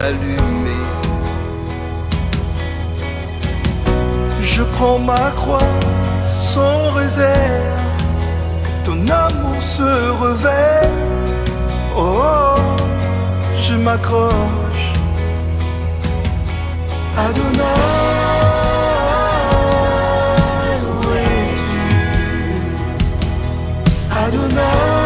allumé. Je prends ma croix sans réserve, que ton amour se révèle. Oh, oh, je m'accroche. Adonai, où es-tu? Adonai.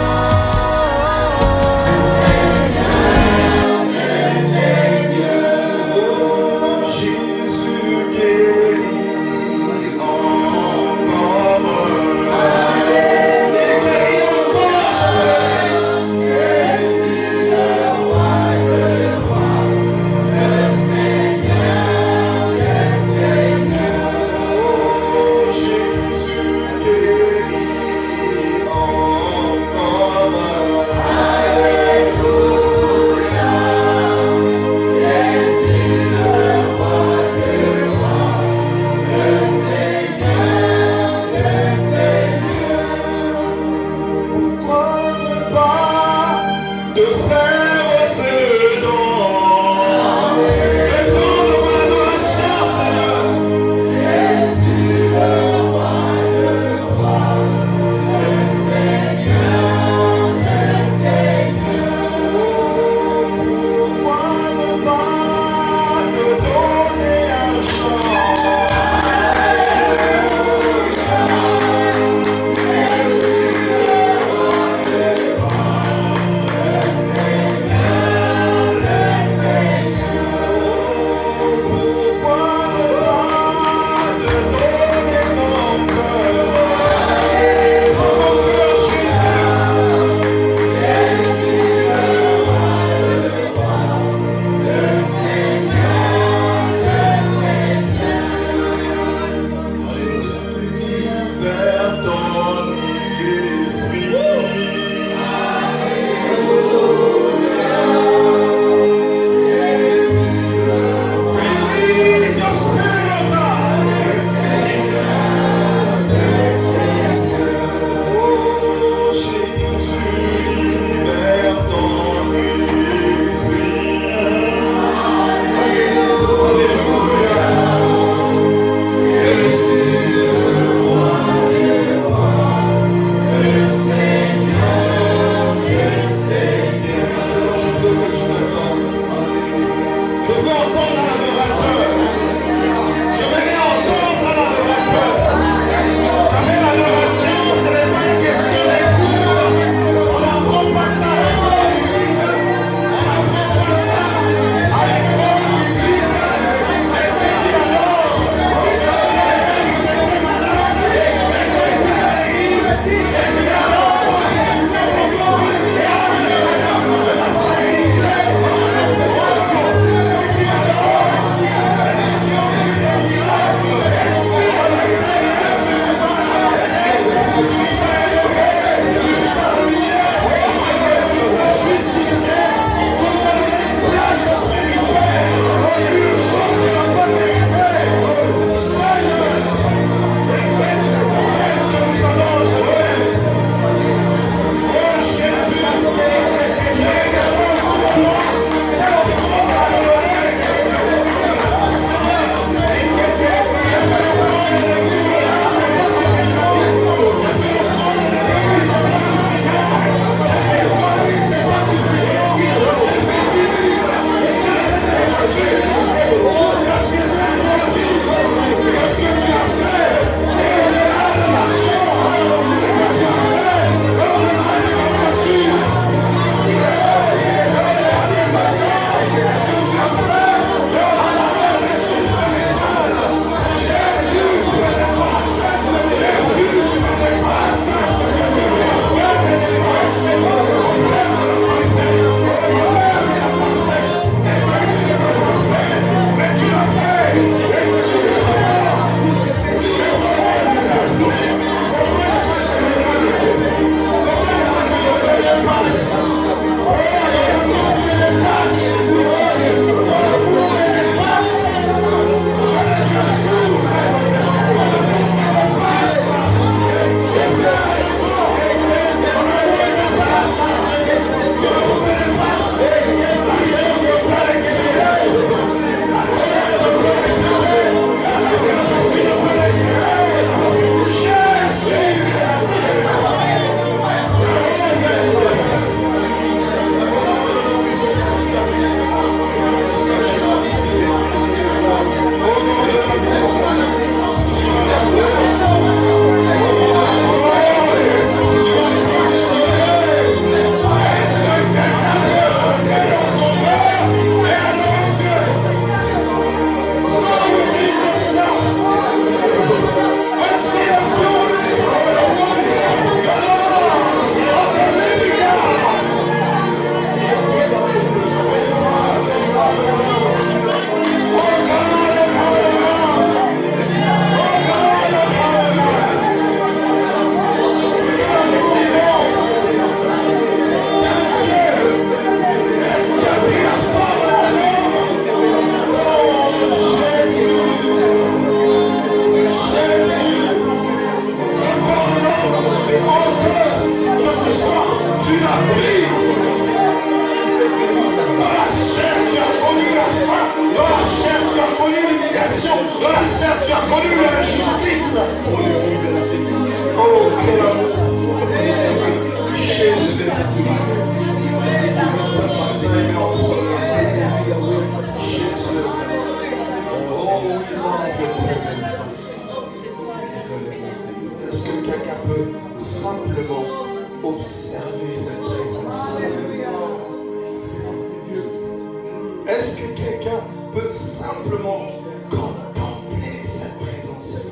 quelqu'un peut simplement contempler cette présence.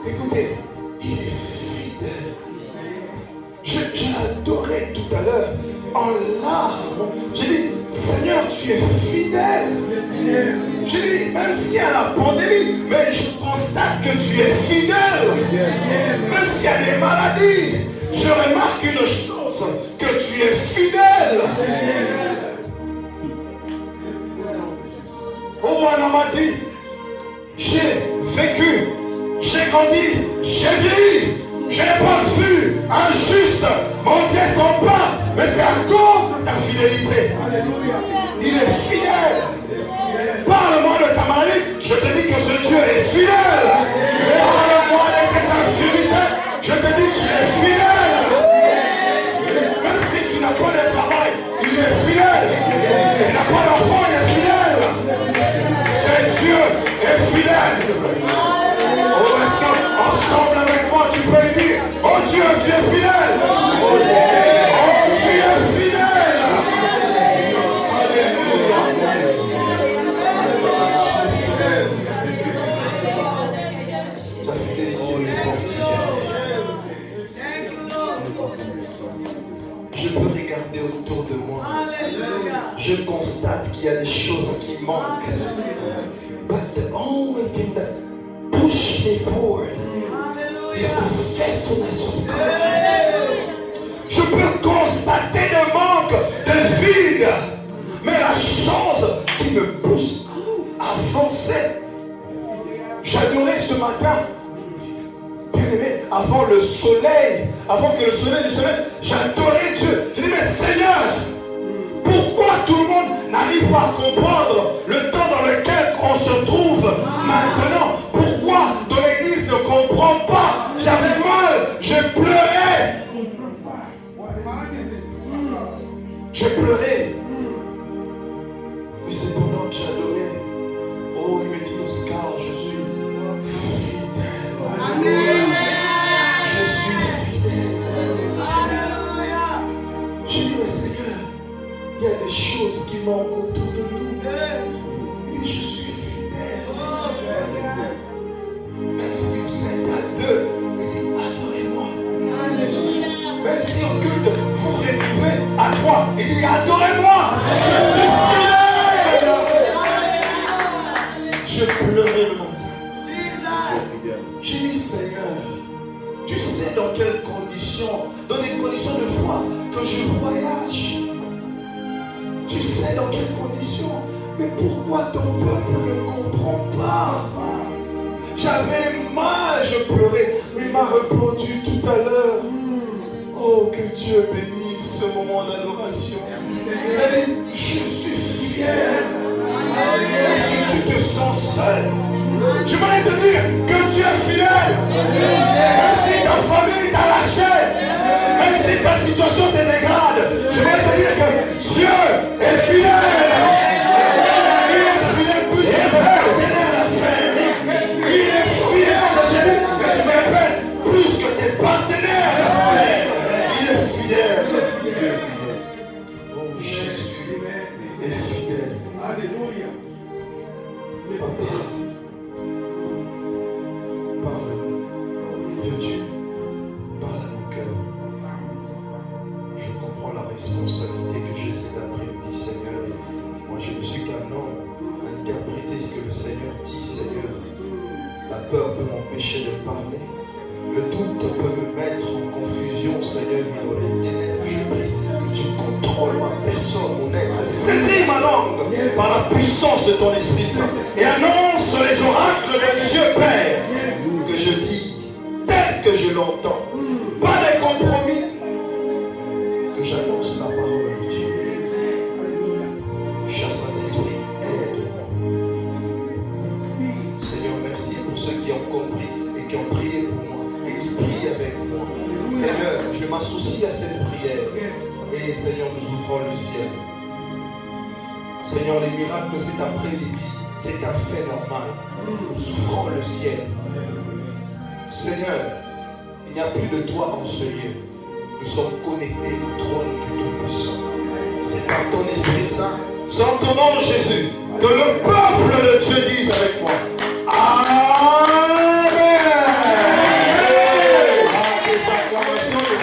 Écoutez, il est fidèle. Je l'adorais tout à l'heure en larmes. J'ai dit, Seigneur, tu es fidèle. J'ai dit, même s'il y a la pandémie, mais je constate que tu es fidèle. Même s'il y a des maladies, je remarque une chose, que tu es fidèle. Oh, on m'a dit, j'ai vécu, j'ai grandi, j'ai vieilli. Je n'ai pas vu un juste mendier son pain, mais c'est à cause de ta fidélité. Il est fidèle. Parle-moi de ta maladie, je te dis que ce Dieu est fidèle. Parle-moi de tes infirmités, je te dis qu'il est fidèle. Même si tu n'as pas de travail, il est fidèle. Tu n'as pas d'enfant, il est fidèle. Ce Dieu est fidèle. Oh, est-ce qu'ensemble avec moi, tu peux lui dire, oh Dieu, tu es fidèle. Oh, tu es fidèle. Alléluia. Tu es fidèle. Ta fidélité me fortifie. Je peux regarder autour de moi. Je constate qu'il y a des choses qui manquent. But the only thing that push me forward is the faithfulness of God. Je peux constater des manques, des vides, mais la chose qui me pousse à avancer. J'adorais ce matin, bien aimé, avant le soleil, avant que le soleil ne se lève, j'adorais Dieu. Je dis, mais Seigneur, pourquoi tout le monde n'arrive pas à comprendre le temps dans lequel on se trouve maintenant? Pourquoi ton église ne comprend pas? J'avais mal, j'ai pleuré. J'ai pleuré. Mais c'est pendant que j'adorais. Oh, il me dit, Oscar, je suis fidèle. Je suis fidèle. J'ai dit, mais Seigneur, il y a des choses qui manquent autour de nous. Il dit, je suis fidèle. Même si vous êtes à deux, il dit, adorez-moi. Même si au culte, vous vous retrouvez à trois, il dit, adorez-moi. Je suis fidèle. J'ai pleuré le matin. J'ai dit, Seigneur, tu sais dans quelles conditions, dans les conditions de foi que je voyage. Tu sais dans quelles conditions, mais pourquoi ton peuple ne comprend pas? J'avais mal, je pleurais, mais il m'a répondu tout à l'heure. Oh, que Dieu bénisse ce moment d'adoration. Il a dit, je suis fier. Est-ce que tu te sens seul? J'aimerais te dire que tu es fidèle. Même si ta famille t'a lâché, même si ta situation se dégrade, j'aimerais te dire que Dieu est fidèle. Il est fidèle plus que tes partenaires d'affaires. Il est fidèle, je dis, mais je me répète, plus que tes partenaires d'affaires. Il est fidèle. Oh, Jésus est fidèle. Alléluia. Papa, parle. Veux-tu parle à mon cœur. Je comprends la responsabilité que j'ai cet après-midi, Seigneur. Et moi, je ne suis qu'un homme à interpréter ce que le Seigneur dit, Seigneur. La peur peut m'empêcher de parler. Le doute peut me mettre en confusion, Seigneur, et dans les ténèbres. Je prie que tu contrôles ma personne, mon être. Saisis ma langue par la puissance de ton Esprit Saint et annonce les oracles de Dieu Père que je dis tel que je l'entends. Pas de compromis. Que j'annonce la parole de Dieu. Cher Saint-Esprit, aide-moi. Seigneur, merci pour ceux qui ont compris et qui ont prié pour moi et qui prient avec moi. Seigneur, je m'associe à cette prière. Et Seigneur, nous ouvrons le ciel. Seigneur, les miracles de cet après-midi, c'est un fait normal. Nous ouvrons le ciel. Seigneur, il n'y a plus de toi en ce lieu. Nous sommes connectés au trône du Tout-Puissant. C'est par ton Esprit Saint, sans ton nom Jésus, Que le peuple de Dieu dise avec moi. Amen. Des acclamations de ne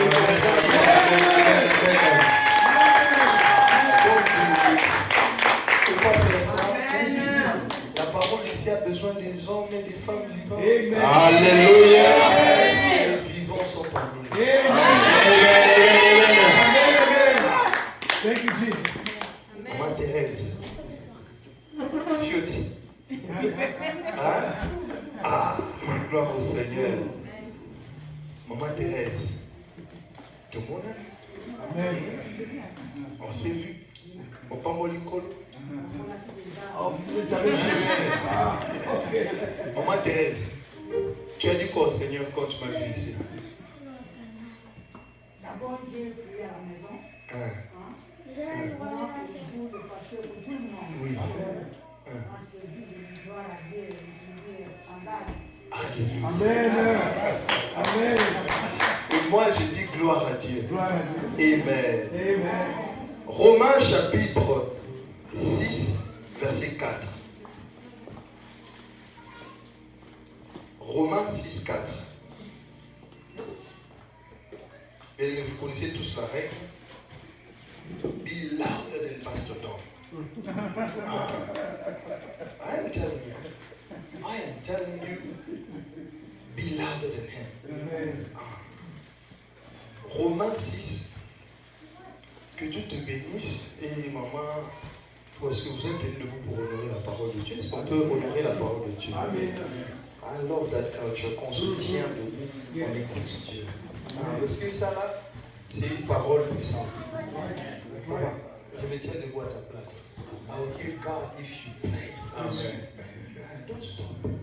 peux pas faire ça. La parole ici a besoin des hommes et des femmes vivants. Amen. Alléluia. Est-ce que les vivants sont parmi nous? Amen. Maman Thérèse, Fioti. Hein? Ah, gloire au Seigneur. Maman Thérèse, tout le monde aime. On s'est vu. Au Pamolikolo. Maman Thérèse, tu as dit quoi au Seigneur quand tu m'as vu ici? D'abord, j'ai prié à la maison. Oui. Amen. Amen. Et moi, je dis gloire à Dieu. Gloire à Dieu. Amen. Amen. Romains chapitre 6, verset 4. Romains 6, 4. Et vous connaissez tous la règle. Be louder than Pastor Don. I am telling you, be louder than him. Romains 6. Que Dieu te bénisse. Et maman, parce que vous êtes debout pour honorer la parole de Dieu. Est-ce qu'on peut honorer la parole de Dieu? Amen. I love that culture. Qu'on se tient debout, on écoute Dieu. Parce que ça là, c'est une parole puissante. Maman, je me tiens debout à ta place. I will hear God if you play. Don't stop. Amen.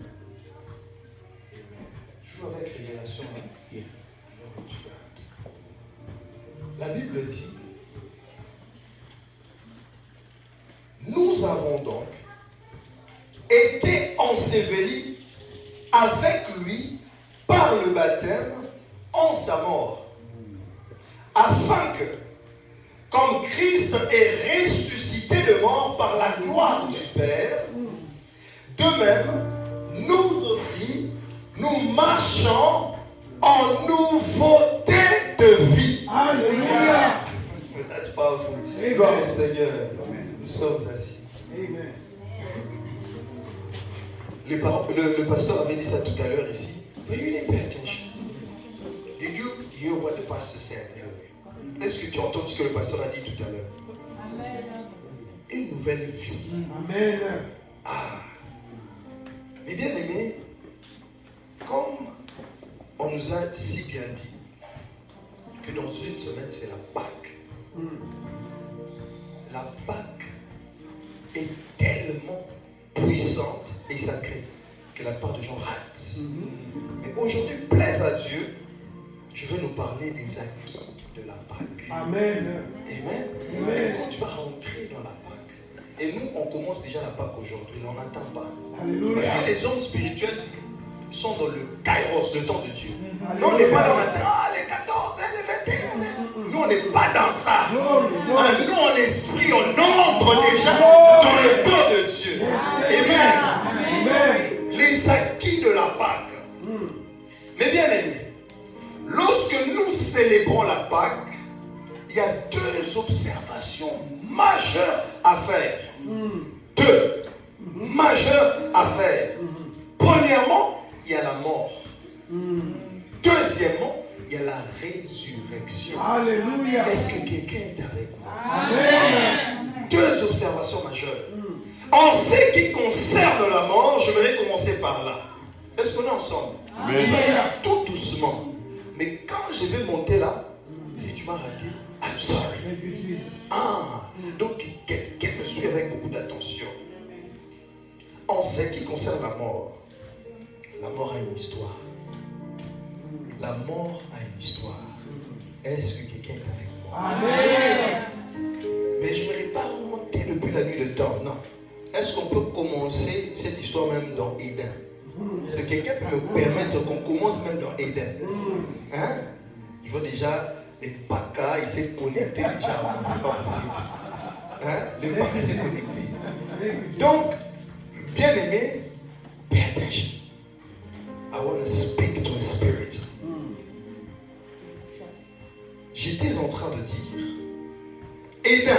Joue avec révélation. Yes. La Bible dit, nous avons donc été ensevelis avec lui par le baptême en sa mort, afin que, comme Christ est ressuscité de mort par la gloire du Père, de même, nous aussi, nous marchons en nouveauté de vie. Alléluia. That's powerful. Gloire au Seigneur. Nous sommes assis. Amen. Le pasteur avait dit ça tout à l'heure ici. But you didn't pay attention. Did you hear what the pastor said? Est-ce que tu entends ce que le pasteur a dit tout à l'heure? Amen. Une nouvelle vie. Amen. Ah. Mais bien aimé, comme on nous a si bien dit que dans une semaine c'est la Pâque. La Pâque est tellement puissante et sacrée que la part de gens ratent. Mais aujourd'hui, plaise à Dieu, je vais nous parler des acquis de la Pâque. Amen. Amen. Et quand tu vas rentrer dans la Pâque, et nous on commence déjà la Pâque aujourd'hui, on n'attend pas. Alléluia. Parce que les hommes spirituels sont dans le kairos, le temps de Dieu. Nous on n'est pas dans les 14, les 21. Nous on n'est pas dans ça. Nous en esprit, on entre déjà dans le temps de Dieu. Amen. Les acquis de la Pâque. Mais bien aimé, lorsque nous célébrons la Pâque, il y a deux observations majeures à faire. Deux majeures à faire. Premièrement, il y a la mort. Deuxièmement, il y a la résurrection. Alléluia. Est-ce que quelqu'un est avec moi? Amen. Deux observations majeures. En ce qui concerne la mort, je vais commencer par là. Est-ce qu'on est ensemble? Amen. Je vais aller tout doucement. Mais quand je vais monter là, si tu m'as raté, I'm sorry. Donc quelqu'un me suit avec beaucoup d'attention. En ce qui concerne la mort a une histoire. La mort a une histoire. Est-ce que quelqu'un est avec moi? Amen. Mais je ne vais pas remonter depuis la nuit de temps, non. Est-ce qu'on peut commencer cette histoire même dans Éden? Est-ce que quelqu'un peut me permettre qu'on commence même dans Éden? Hein? Il faut déjà, les Paka, ils s'est connecté déjà. C'est pas possible. Hein? Les Paka s'est connecté. Donc, bien aimé, pay attention. I want to speak to a spirit. J'étais en train de dire, Éden,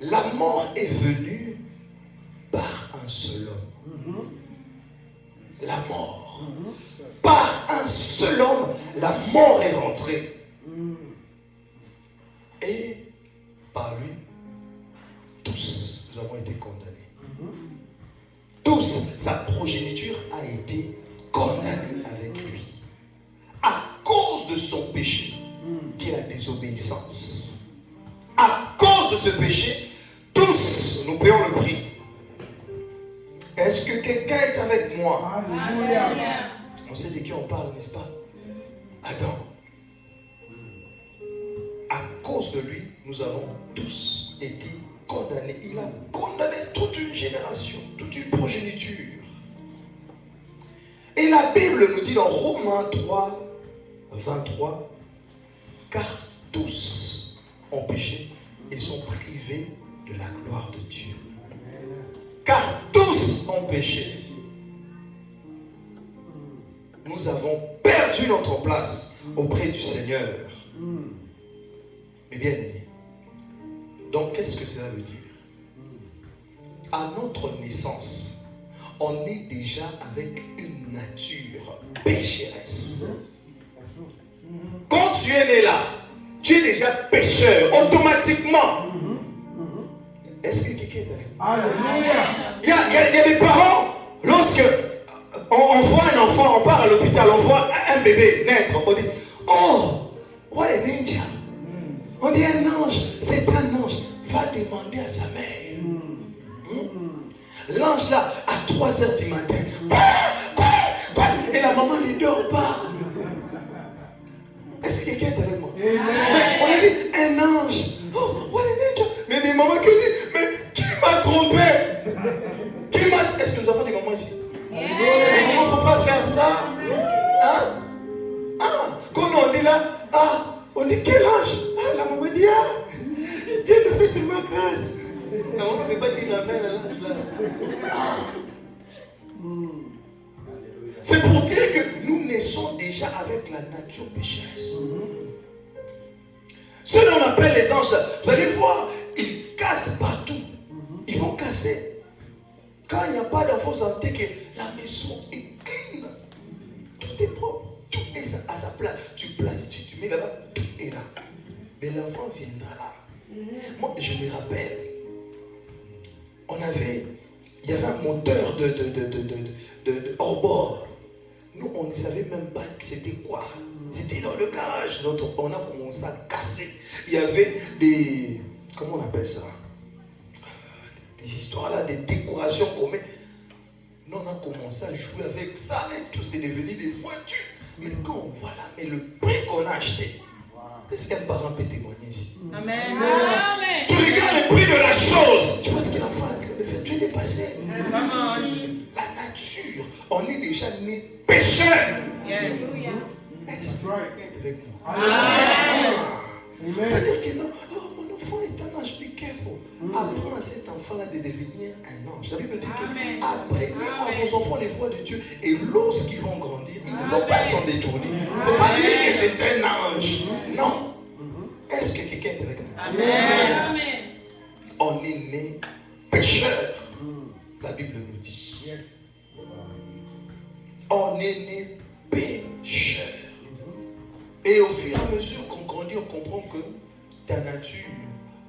la mort est venue par un seul homme. La mort. Par un seul homme, la mort est rentrée. Et par lui, tous, nous avons été condamnés. Tous, sa progéniture a été condamnée avec lui. À cause de son péché, qui est la désobéissance. À cause de ce péché, tous, nous payons le prix. Est-ce que quelqu'un est avec moi? Alléluia. On sait de qui on parle, n'est-ce pas? Adam. À cause de lui, nous avons tous été condamnés. Il a condamné toute une génération, toute une progéniture. Et la Bible nous dit dans Romains 3, 23, car tous ont péché et sont privés de la gloire de Dieu. Car tous ont péché. Nous avons perdu notre place auprès du Seigneur. Mais bien aimé, donc qu'est-ce que cela veut dire? À notre naissance, on est déjà avec une nature pécheresse. Quand tu es né là, tu es déjà pécheur, automatiquement. Est-ce que quelqu'un est avec moi? Alléluia. Il y a des parents, lorsque on voit un enfant, on part à l'hôpital, on voit un bébé naître, on dit, oh, what an angel. On dit un ange, c'est un ange. Va demander à sa mère. L'ange là, à 3h du matin, quoi? Et la maman ne dort pas. Est-ce que quelqu'un est avec moi? Mais on a dit un ange. Oh, what an angel. Mais des mamans qui disent, mais qui m'a trompé? Est-ce que nous avons des mamans ici? Les mamans, il ne faut pas faire ça. Hein? Quand on est là, on dit quel ange? La maman dit, Dieu nous fait seulement grâce. La maman ne fait pas dire amen à l'ange là. C'est pour dire que nous naissons déjà avec la nature pécheresse. Ceux qu'on appelle les anges, vous allez voir, ils cassent partout. Ils vont casser. Quand il n'y a pas d'infos santé, que la maison est clean. Tout est propre. Tout est à sa place. Tu places ici, tu mets là-bas, tout est là. Mais l'enfant viendra là. Moi, je me rappelle, il y avait un moteur de hors-bord. Nous, on ne savait même pas que c'était quoi. C'était dans le garage. On a commencé à casser. Il y avait des... Comment on appelle ça? Des histoires là, des décorations qu'on met. Nous, on a commencé à jouer avec ça et tout. C'est devenu des voitures. Mais quand on voit là, mais le prix qu'on a acheté, est-ce qu'un parent peut témoigner ici? Amen. Tu regardes le prix de la chose. Tu vois ce qu'il a fait en train de faire. Tu es dépassé. La nature, on est déjà né pécheur. Est-ce que vous êtes avec moi? C'est-à-dire que non, mon enfant est un ange, be careful. Apprends à cet enfant-là de devenir un ange. La Bible dit que apprenez à vos enfants les voies de Dieu et lorsqu'ils vont grandir, ils ne vont pas s'en détourner. Il ne faut pas dire que c'est un ange. Non. Est-ce que quelqu'un est avec moi? Amen. On est né pécheur. La Bible nous dit. On est né pécheur. Et au fur et à mesure qu'on grandit, on comprend que ta nature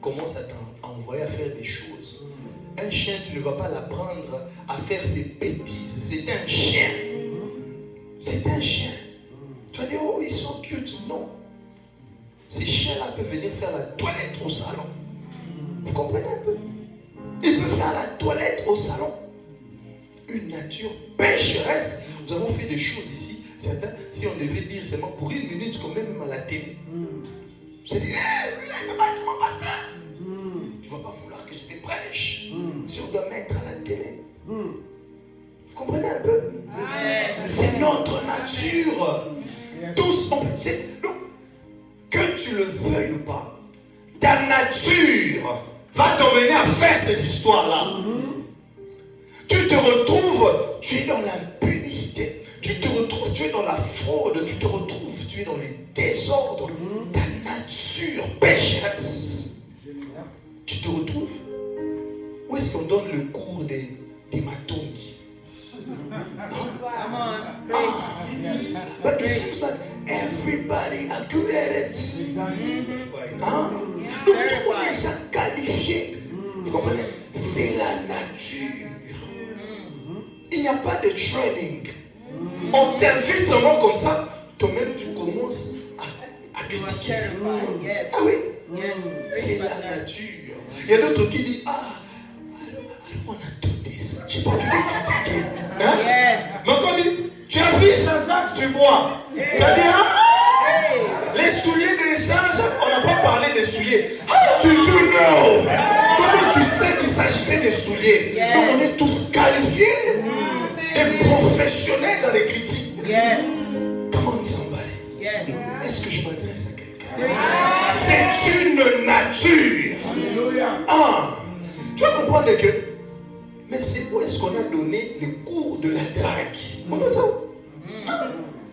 commence à t'envoyer à faire des choses. Un chien, tu ne vas pas l'apprendre à faire ses bêtises. C'est un chien. C'est un chien. Tu vas dire, oh, ils sont cute. Non. Ces chiens-là peuvent venir faire la toilette au salon. Vous comprenez un peu? Ils peuvent faire la toilette au salon. Une nature pécheresse. Nous avons fait des choses ici. Certains, si on devait dire seulement pour une minute, comme même à la télé. J'ai dit, lui là, il ne peut pas être mon pasteur. Tu ne vas pas vouloir que je te prêche. Si on doit mettre à la télé. Vous comprenez un peu? C'est notre nature. Tous, que tu le veuilles ou pas, ta nature va t'emmener à faire ces histoires-là. Tu te retrouves, tu es dans l'impudicité. Tu te retrouves, tu es dans la fraude. Tu te retrouves, tu es dans les désordres. Ta nature pécheresse. Tu te retrouves. Où est-ce qu'on donne le cours des matongi? But it seems like everybody are good at it. Donc tout le monde est déjà qualifié. Vous comprenez? C'est la nature. Il n'y a pas de training. On t'invite seulement comme ça. Toi-même tu commences à critiquer. Ah oui? C'est la nature. Il y a d'autres qui disent, on a tout dit ça. Je n'ai pas envie de critiquer. Hein? Mais quand on dit, tu as vu Jean-Jacques Dubois? Tu as dit, les souliers des Jean-Jacques, on n'a pas parlé des souliers. How do you know? Comment tu sais qu'il s'agissait des souliers? Donc on est tous qualifiés, des professionnels dans les critiques. Comment somebody? Est-ce que je m'adresse à quelqu'un? C'est une nature. Tu vas comprendre que, mais c'est où est-ce qu'on a donné les cours de la drague? On a ça.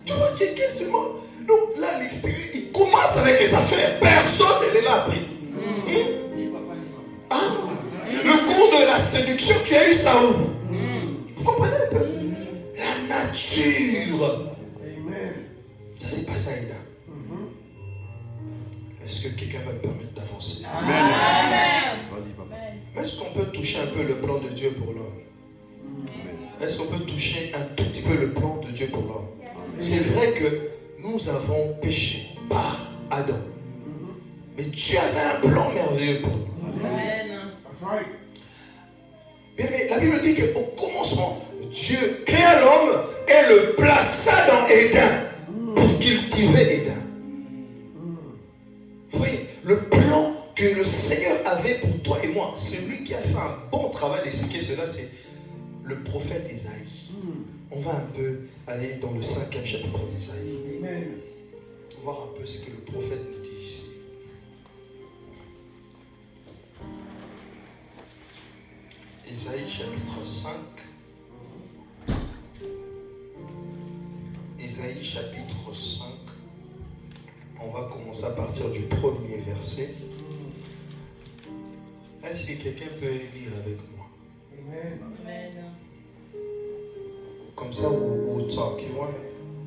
Tu vois quelqu'un seulement. Donc là, l'extérieur, il commence avec les affaires. Personne ne l'a appris. Le cours de la séduction, tu as eu ça où? Vous comprenez un peu? La nature. Ça, c'est pas ça, Ida. Est-ce que quelqu'un va me permettre d'avancer? Amen. Est-ce qu'on peut toucher un peu le plan de Dieu pour l'homme? Est-ce qu'on peut toucher un tout petit peu le plan de Dieu pour l'homme? C'est vrai que nous avons péché par Adam. Mais Dieu avait un plan merveilleux pour nous. Mais la Bible dit qu'au commencement, Dieu créa l'homme et le plaça dans Éden pour cultiver Éden. Vous voyez, le plan que le Seigneur avait pour toi et moi, celui qui a fait un bon travail d'expliquer cela, c'est le prophète Isaïe. On va un peu aller dans le 5e chapitre d'Isaïe. Voir un peu ce que le prophète nous dit ici. Isaïe chapitre 5. Isaïe chapitre 5. On va commencer à partir du premier verset. Est-ce que quelqu'un peut lire avec moi? Amen. Comme ça, ou talk.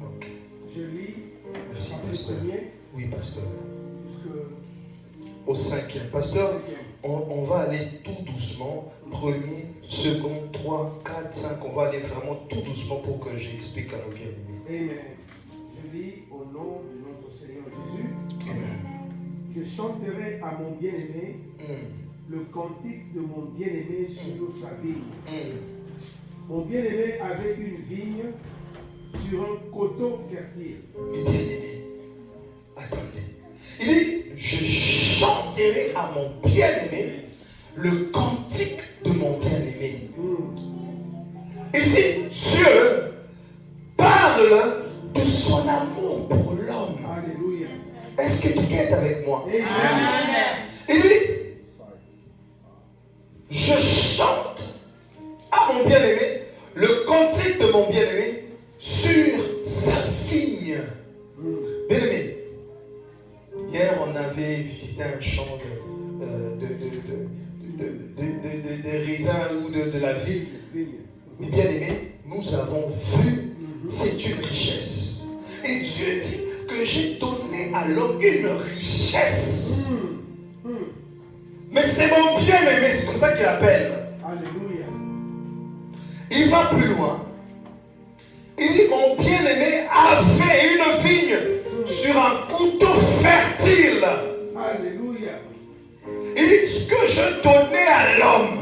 Ok. Je lis. Merci, pasteur. Oui, pasteur. Au 5e. Pasteur, on va aller tout doucement. Premier, second, 3, 4, 5. On va aller vraiment tout doucement pour que j'explique à nos bien-aimés. Amen. Je lis au nom de notre Seigneur Jésus. Amen. Je chanterai à mon bien-aimé le cantique de mon bien-aimé sur sa vigne. Mon bien-aimé avait une vigne sur un coteau fertile. Mais bien-aimé, attendez. Il dit, je chanterai à mon bien-aimé le cantique de mon bien-aimé. Ici, Dieu parle de son amour pour l'homme. Alléluia. Est-ce que quelqu'un est avec moi? Amen. Il dit, je chante à mon bien-aimé le cantique de mon bien-aimé sur sa vigne. Bien-aimé, hier on avait visité un champ de raisins ou de la ville. Mais bien-aimé, nous avons vu, c'est une richesse. Et Dieu dit que j'ai donné à l'homme une richesse. Mais c'est mon bien-aimé, c'est comme ça qu'il appelle. Alléluia. Il va plus loin. Il dit, mon bien-aimé avait une vigne sur un couteau fertile. Alléluia. Il dit, ce que je donnais à l'homme,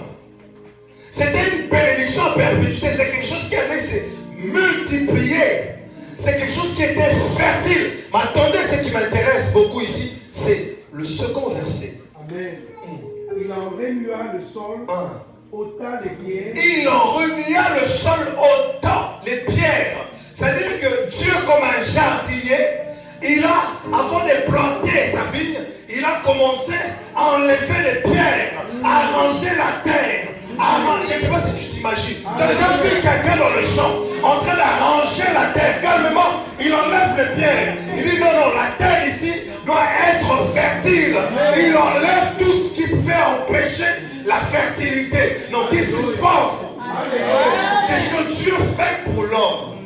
c'était une bénédiction à perpétuité. C'est quelque chose qui allait se multiplier. C'est quelque chose qui était fertile. Mais attendez, ce qui m'intéresse beaucoup ici, c'est le second verset. Amen. Il en remua le sol, ôta les pierres. Il en remua le sol, ôta les pierres. C'est-à-dire que Dieu, comme un jardinier, il a, avant de planter sa vigne, il a commencé à enlever les pierres, arranger la terre. Je ne sais pas si tu t'imagines. Tu as déjà vu quelqu'un dans le champ en train d'arranger la terre. Calmement, il enlève les pierres. Il dit non, non, la terre ici doit être fertile. Et il enlève tout ce qui pouvait empêcher la fertilité. Non, this is powerful. C'est ce que Dieu fait pour l'homme.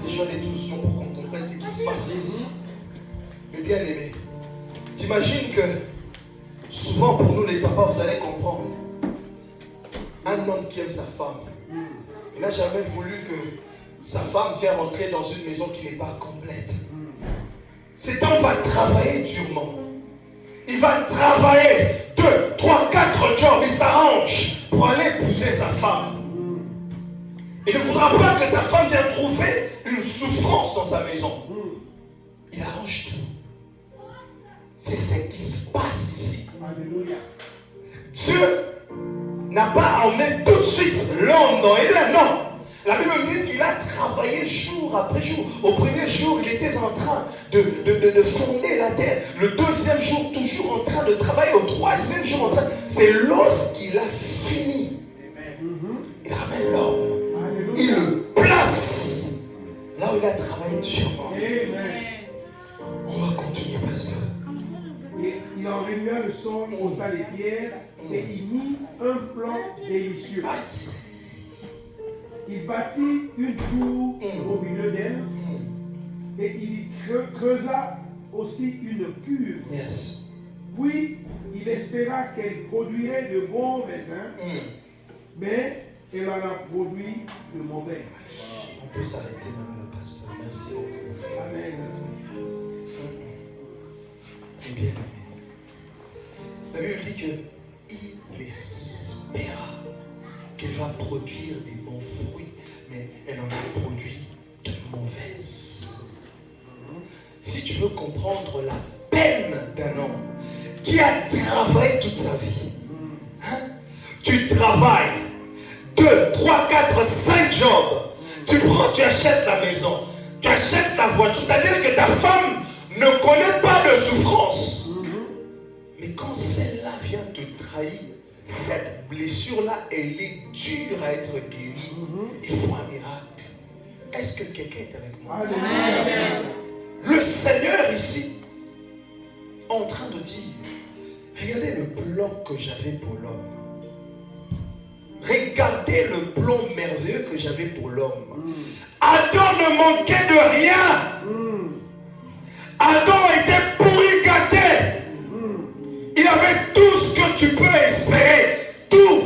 Je vais aller doucement pour qu'on comprenne ce qui se passe ici. Mais bien aimé, t'imagines que souvent pour nous les papas, vous allez comprendre. Un homme qui aime sa femme, il n'a jamais voulu que sa femme vienne rentrer dans une maison qui n'est pas complète. Cet homme va travailler durement. Il va travailler 2, 3, 4 jobs. Il s'arrange pour aller épouser sa femme. Il ne voudra pas que sa femme vienne trouver une souffrance dans sa maison. Il arrange tout. C'est ce qui se passe ici. Alléluia. Dieu n'a pas emmené tout de suite l'homme dans Éden, non. La Bible me dit qu'il a travaillé jour après jour. Au premier jour, il était en train de fonder la terre. Le deuxième jour, toujours en train de travailler. Au troisième jour, en train. C'est lorsqu'il a fini. Il ramène l'homme. Il le place là où il a travaillé durement. Amen. On va continuer, pasteur. Et il en remua le sol, ôta les pierres et il mit un plan délicieux. Aïe. Il bâtit une tour au milieu d'elle et il y creusa aussi une cuve. Yes. Puis il espéra qu'elle produirait de bons raisins, mais elle en a produit de mauvais. On peut s'arrêter maintenant, pasteur. Merci beaucoup, pasteur. Amen. Et bien aimé, la Bible dit qu'il espéra qu'elle va produire des bons fruits, mais elle en a produit de mauvaises. Si tu veux comprendre la peine d'un homme qui a travaillé toute sa vie, tu travailles 2, 3, 4, 5 jobs, tu prends, tu achètes la maison, tu achètes la voiture, c'est-à-dire que ta femme ne connaît pas de souffrance. Mais quand celle-là vient te trahir, cette blessure-là, elle est dure à être guérie. Il faut un miracle. Est-ce que quelqu'un est avec moi? Alléluia. Le Seigneur ici, en train de dire, regardez le plan que j'avais pour l'homme. Regardez le plan merveilleux que j'avais pour l'homme. Adam ne manquait de rien. Adam était pourri gâté. Il avait tout ce que tu peux espérer. Tout.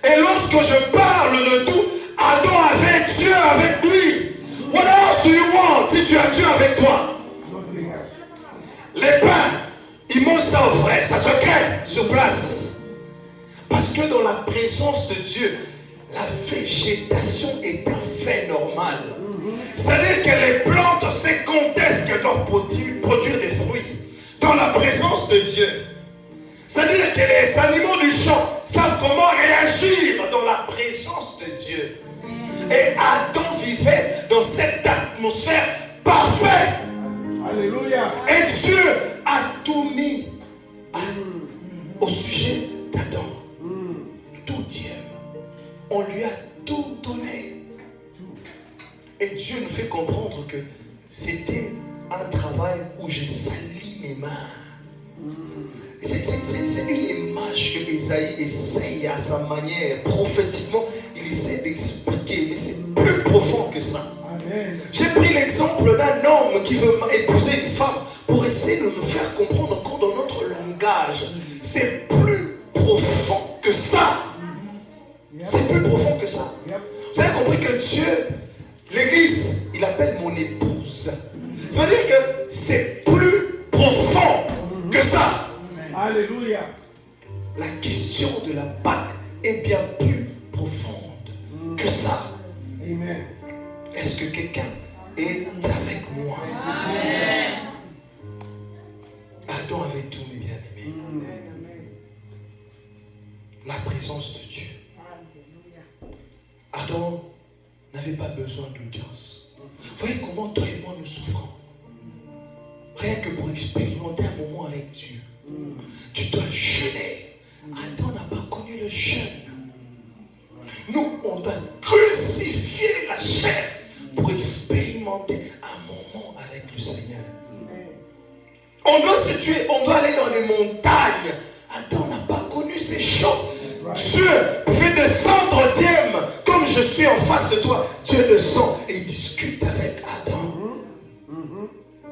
Et lorsque je parle de tout, Adam avait Dieu avec lui. What else do you want si tu as Dieu avec toi? Les pains, ils mangent ça au frais. Ça se crée sur place. Parce que dans la présence de Dieu, la végétation est un fait normal. C'est-à-dire que les plantes, c'est quand est-ce qu'elles doivent produire des fruits. Dans la présence de Dieu. C'est-à-dire que les animaux du champ savent comment réagir dans la présence de Dieu. Et Adam vivait dans cette atmosphère parfaite. Alléluia. Et Dieu a tout mis au sujet d'Adam. Tout Dieu. On lui a tout donné. Et Dieu nous fait comprendre que c'était un travail où j'ai sali mes mains. C'est une image que Esaïe essaye à sa manière, prophétiquement, il essaie d'expliquer, mais c'est plus profond que ça. J'ai pris l'exemple d'un homme qui veut épouser une femme pour essayer de nous faire comprendre encore dans notre langage. C'est plus profond que ça. C'est plus profond que ça. Vous avez compris que Dieu, l'Église, il appelle mon épouse. Ça veut dire que c'est plus profond que ça. Alléluia. La question de la Pâque est bien plus profonde que ça. Amen. Est-ce que quelqu'un est avec moi? Amen. Adam avait tout, mes bien-aimés. La présence de Dieu. Adam n'avait pas besoin d'audience. Voyez comment toi et moi nous souffrons. Rien que pour expérimenter un moment avec Dieu. Tu dois jeûner. Adam n'a pas connu le jeûne. Nous, on doit crucifier la chair pour expérimenter un moment avec le Seigneur. On doit se tuer, on doit aller dans les montagnes. Adam n'a pas connu ces choses. Dieu fait descendre Diem, comme je suis en face de toi. Dieu descend et discute avec Adam.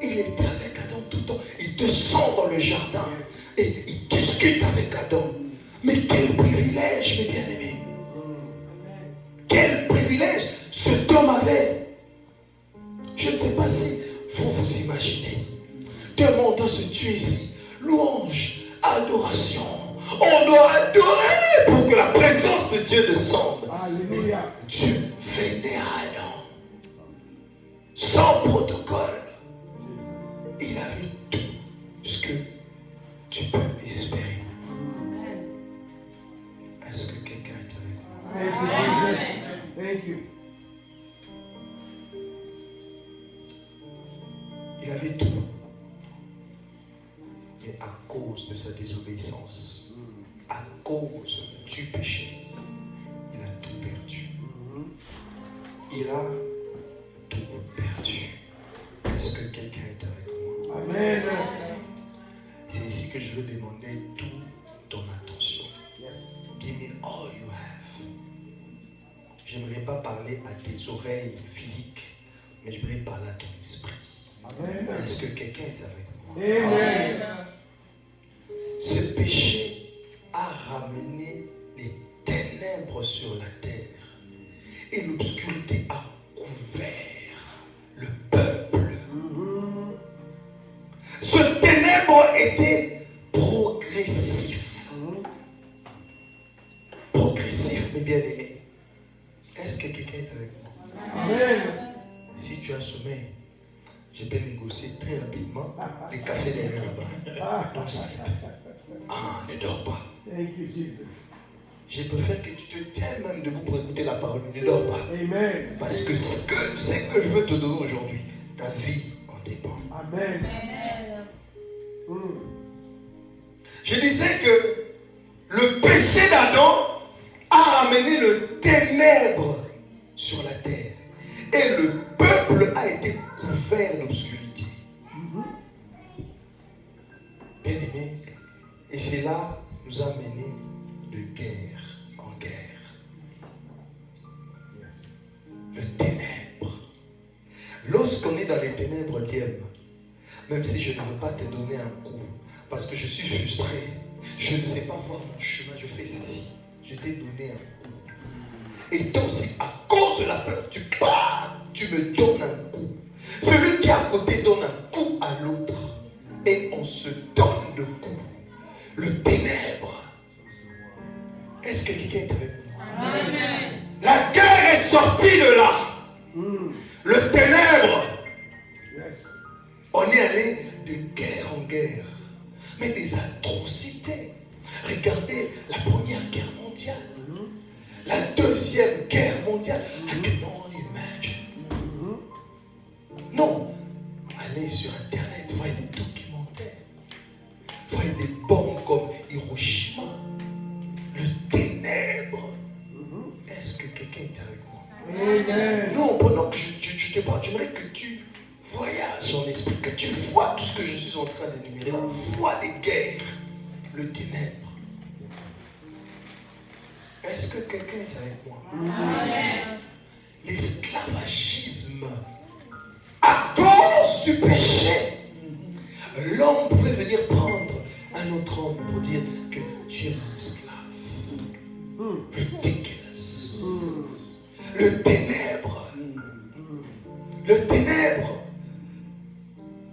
Il était avec Adam tout le temps. Il descend dans le jardin et il discute avec Adam. Mais quel privilège, mes bien-aimés. Quel privilège cet homme avait. Je ne sais pas si vous vous imaginez. Tellement on doit se tuer ici. Louange, adoration. On doit adorer pour que la présence de Dieu descende. Alléluia. Dieu venait à Adam. Sans protocole. Il avait tout ce que tu peux espérer. Est-ce que quelqu'un est avec moi? Thank you, Jesus. Thank you. Il avait tout. Mais à cause de sa désobéissance, à cause du péché, il a tout perdu. Il a tout perdu. Est-ce que quelqu'un est avec moi? Amen. C'est ici que je veux demander toute ton attention. Yes. Give me all you have. J'aimerais pas parler à tes oreilles physiques, mais j'aimerais parler à ton esprit. Amen. Est-ce que quelqu'un est avec moi? Amen. Ce péché a ramené les ténèbres sur la terre et l'obscurité a couvert le peuple. Ce ténèbre était progressif. Progressif, mes bien-aimés. Est-ce que quelqu'un est avec moi? Amen. Si tu as sommeil, je peux négocier très rapidement les cafés derrière là-bas. Donc, ne dors pas. Thank you, Jesus. Je préfère que tu te tiennes même debout pour écouter la parole. Ne dors pas. Amen. Parce que ce que je veux te donner aujourd'hui, ta vie en dépend. Amen. Je disais que le péché d'Adam a ramené le ténèbre sur la terre. Et le peuple a été couvert d'obscurité. Bien aimé, et cela nous a mené de guerre en guerre. Le ténèbre. Lorsqu'on est dans les ténèbres, Diem, même si je ne veux pas te donner un coup, parce que je suis frustré, je ne sais pas voir mon chemin, je fais ceci. Je t'ai donné un coup. Et toi aussi, à cause de la peur, tu pars, tu me donnes un coup. Celui qui est à côté donne un coup à l'autre. Et on se donne de coups. Le ténèbre. Est-ce que quelqu'un est avec moi? Amen. La guerre est sortie de là. Le ténèbre. On est allé de guerre en guerre. Mais des atrocités. Regardez la première guerre mondiale. La deuxième guerre mondiale. I cannot imagine. Non. Allez sur Internet, voyez des documentaires. Voyez des bombes comme Hiroshima. Le ténèbre. Est-ce que quelqu'un est avec moi? Amen. Non, pendant que je te parle, j'aimerais que tu voyages en esprit, que tu vois tout ce que je suis en train d'énumérer là. Vois des guerres. Le ténèbre. Est-ce que quelqu'un est avec moi? Amen. L'esclavagisme. À cause du péché, l'homme pouvait venir prendre un autre homme pour dire que tu es mon esclave. Ridiculous. Le ténèbre. Le ténèbre.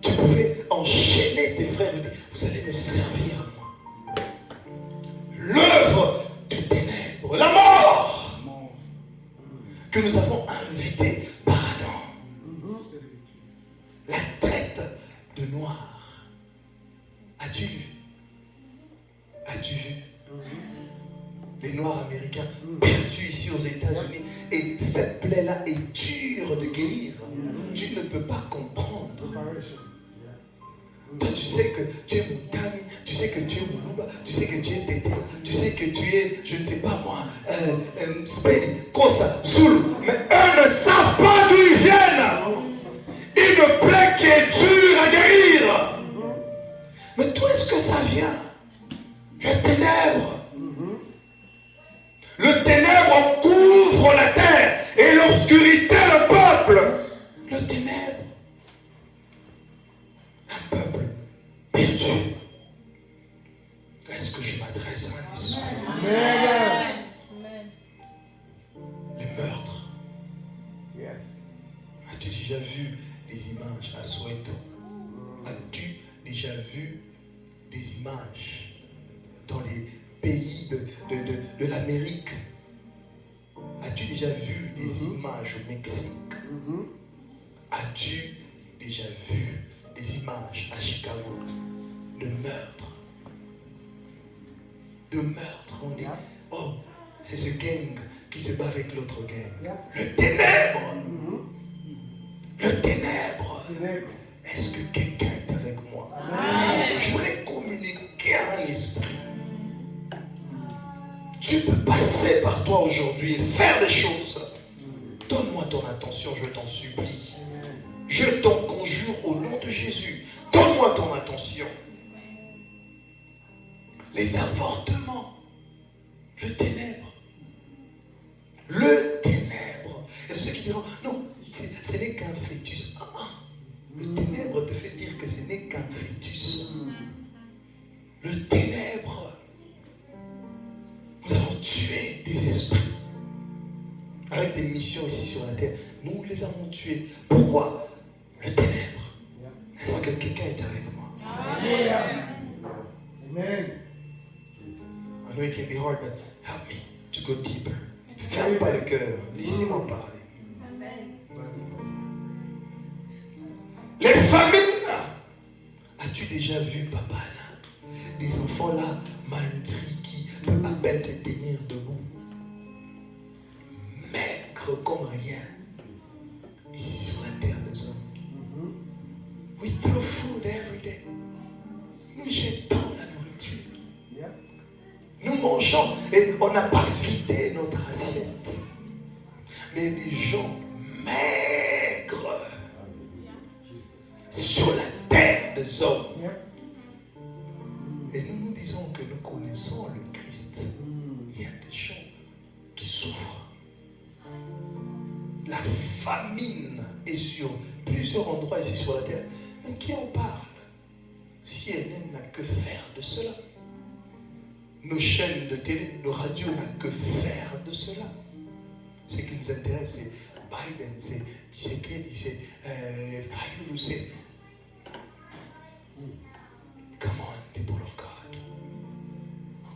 Tu pouvais enchaîner tes frères et dire, vous allez me servir à moi. L'œuvre du ténèbre, la mort que nous avons invité par Adam. La traite de noir. As-tu lu? As-tu vu? Les Noirs américains perdus ici aux États-Unis. Et cette plaie-là est dure de guérir. Tu ne peux pas comprendre. Toi, tu sais que tu es mon Tami, tu sais que tu es mon Lumba, tu sais que tu es Tétela, tu sais que tu es, je ne sais pas moi, Spedi, Kosa, Zulu. Mais eux ne savent pas d'où ils viennent. Une plaie qui est dure à guérir. Mais d'où est-ce que ça vient? Le ténèbre. Le ténèbre couvre la terre et l'obscurité le peuple. Le ténèbre. Un peuple perdu. Est-ce que je m'adresse à un esprit? Amen. Les meurtres. As-tu déjà vu des images à Soweto? As-tu déjà vu des images dans les pays de l'Amérique? As-tu déjà vu des images au Mexique? As-tu déjà vu des images à Chicago de meurtres? De meurtres, on dit, oh, c'est ce gang qui se bat avec l'autre gang. Le ténèbre. Le ténèbre. Est-ce que quelqu'un est avec moi? Je voudrais communiquer à un esprit. Tu peux passer par toi aujourd'hui et faire des choses. Donne-moi ton attention, je t'en supplie. Je t'en conjure au nom de Jésus. Donne-moi ton attention. Les avortements. Le ténèbre. Le ténèbre. Et ceux qui diront, non, ce n'est qu'un fœtus. Le ténèbre te fait dire que ce n'est qu'un fœtus. Le ténèbre. Nous avons tué des esprits avec des missions ici sur la terre. Nous les avons tués. Pourquoi? Le ténèbre. Est-ce que quelqu'un est avec moi? Amen. I know it can be hard, but help me to go deeper. Ferme pas le cœur. Laissez-moi parler. Les famines. As-tu déjà vu, papa, là, des enfants là, malnutris, qui peuvent à peine se tenir debout, maigres comme rien, ici sur la terre des hommes? We throw food every day. Nous jetons la nourriture. Nous mangeons et on n'a pas vidé notre assiette. Mais les gens maigres sur la terre des hommes. Et nous nous disons que nous connaissons le Christ. Il y a des gens qui souffrent. La famine est sur plusieurs endroits ici sur la terre. Mais qui en parle? CNN n'a que faire de cela. Nos chaînes de télé, nos radios n'ont que faire de cela. Ce qui nous intéresse, c'est Biden, c'est Tshisekedi, c'est Fayulu, c'est... Come on, people of God.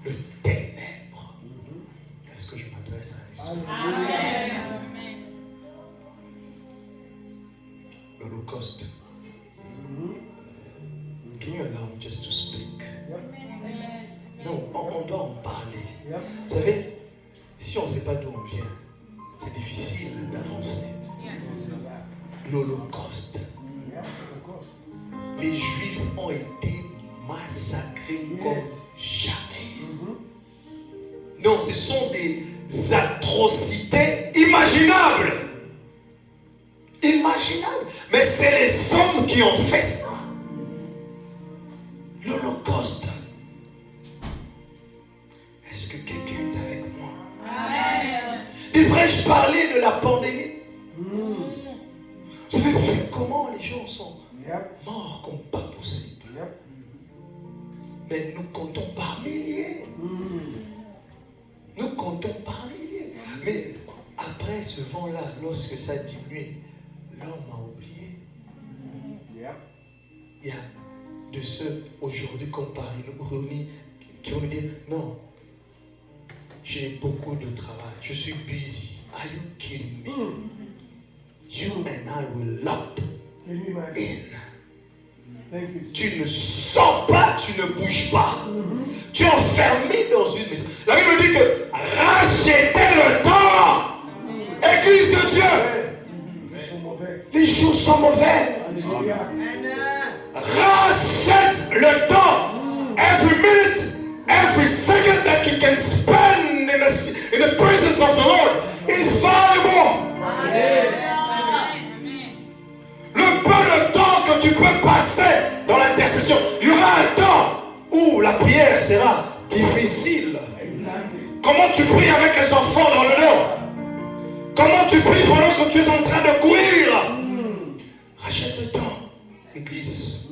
Le ténèbre. Est-ce que je m'adresse à un esprit? Amen. L'Holocauste. Can you allow me just to speak? Non, on doit en parler. Vous savez, si on ne sait pas d'où on vient, c'est difficile d'avancer. L'Holocauste. Les Juifs ont été massacrés comme jamais. Non, ce sont des atrocités imaginables. Imaginables. Mais c'est les hommes qui ont fait ça. L'Holocauste. Est-ce que quelqu'un est avec moi? Amen. Devrais-je parler de la pandémie? Vous avez vu comment les gens sont morts comme pas possible. Mais nous comptons par milliers. Nous comptons par milliers. Mais après ce vent-là, lorsque ça a diminué, l'homme a oublié. Il y a de ceux aujourd'hui qu'on parle, qui vont nous dire, non, j'ai beaucoup de travail, je suis busy. Are you kidding me? You and I will lock in. Tu ne sors pas, tu ne bouges pas. Tu es enfermé dans une maison. La Bible dit que rachetez le temps. Église de Dieu. Les jours sont mauvais. Rachetez le temps, every minute, every second that you can spend in the presence of the Lord is valuable. Le peu de temps que tu peux passer dans l'intercession, il y aura un temps où la prière sera difficile. Comment tu pries avec les enfants dans le dos? Comment tu pries pendant que tu es en train de courir? Rachète le temps, Église.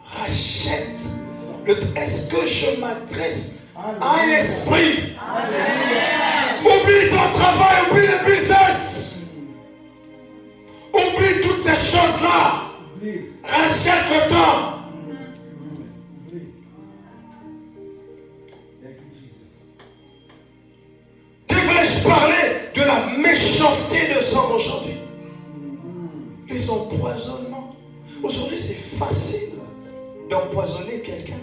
Rachète le temps. Est-ce que je m'adresse à un esprit? Oublie ton travail, oublie le business. Oublie toutes ces choses-là. Rachète le temps. Devrais-je parler de la méchanceté des hommes aujourd'hui? Les empoisonnements. Aujourd'hui, c'est facile d'empoisonner quelqu'un.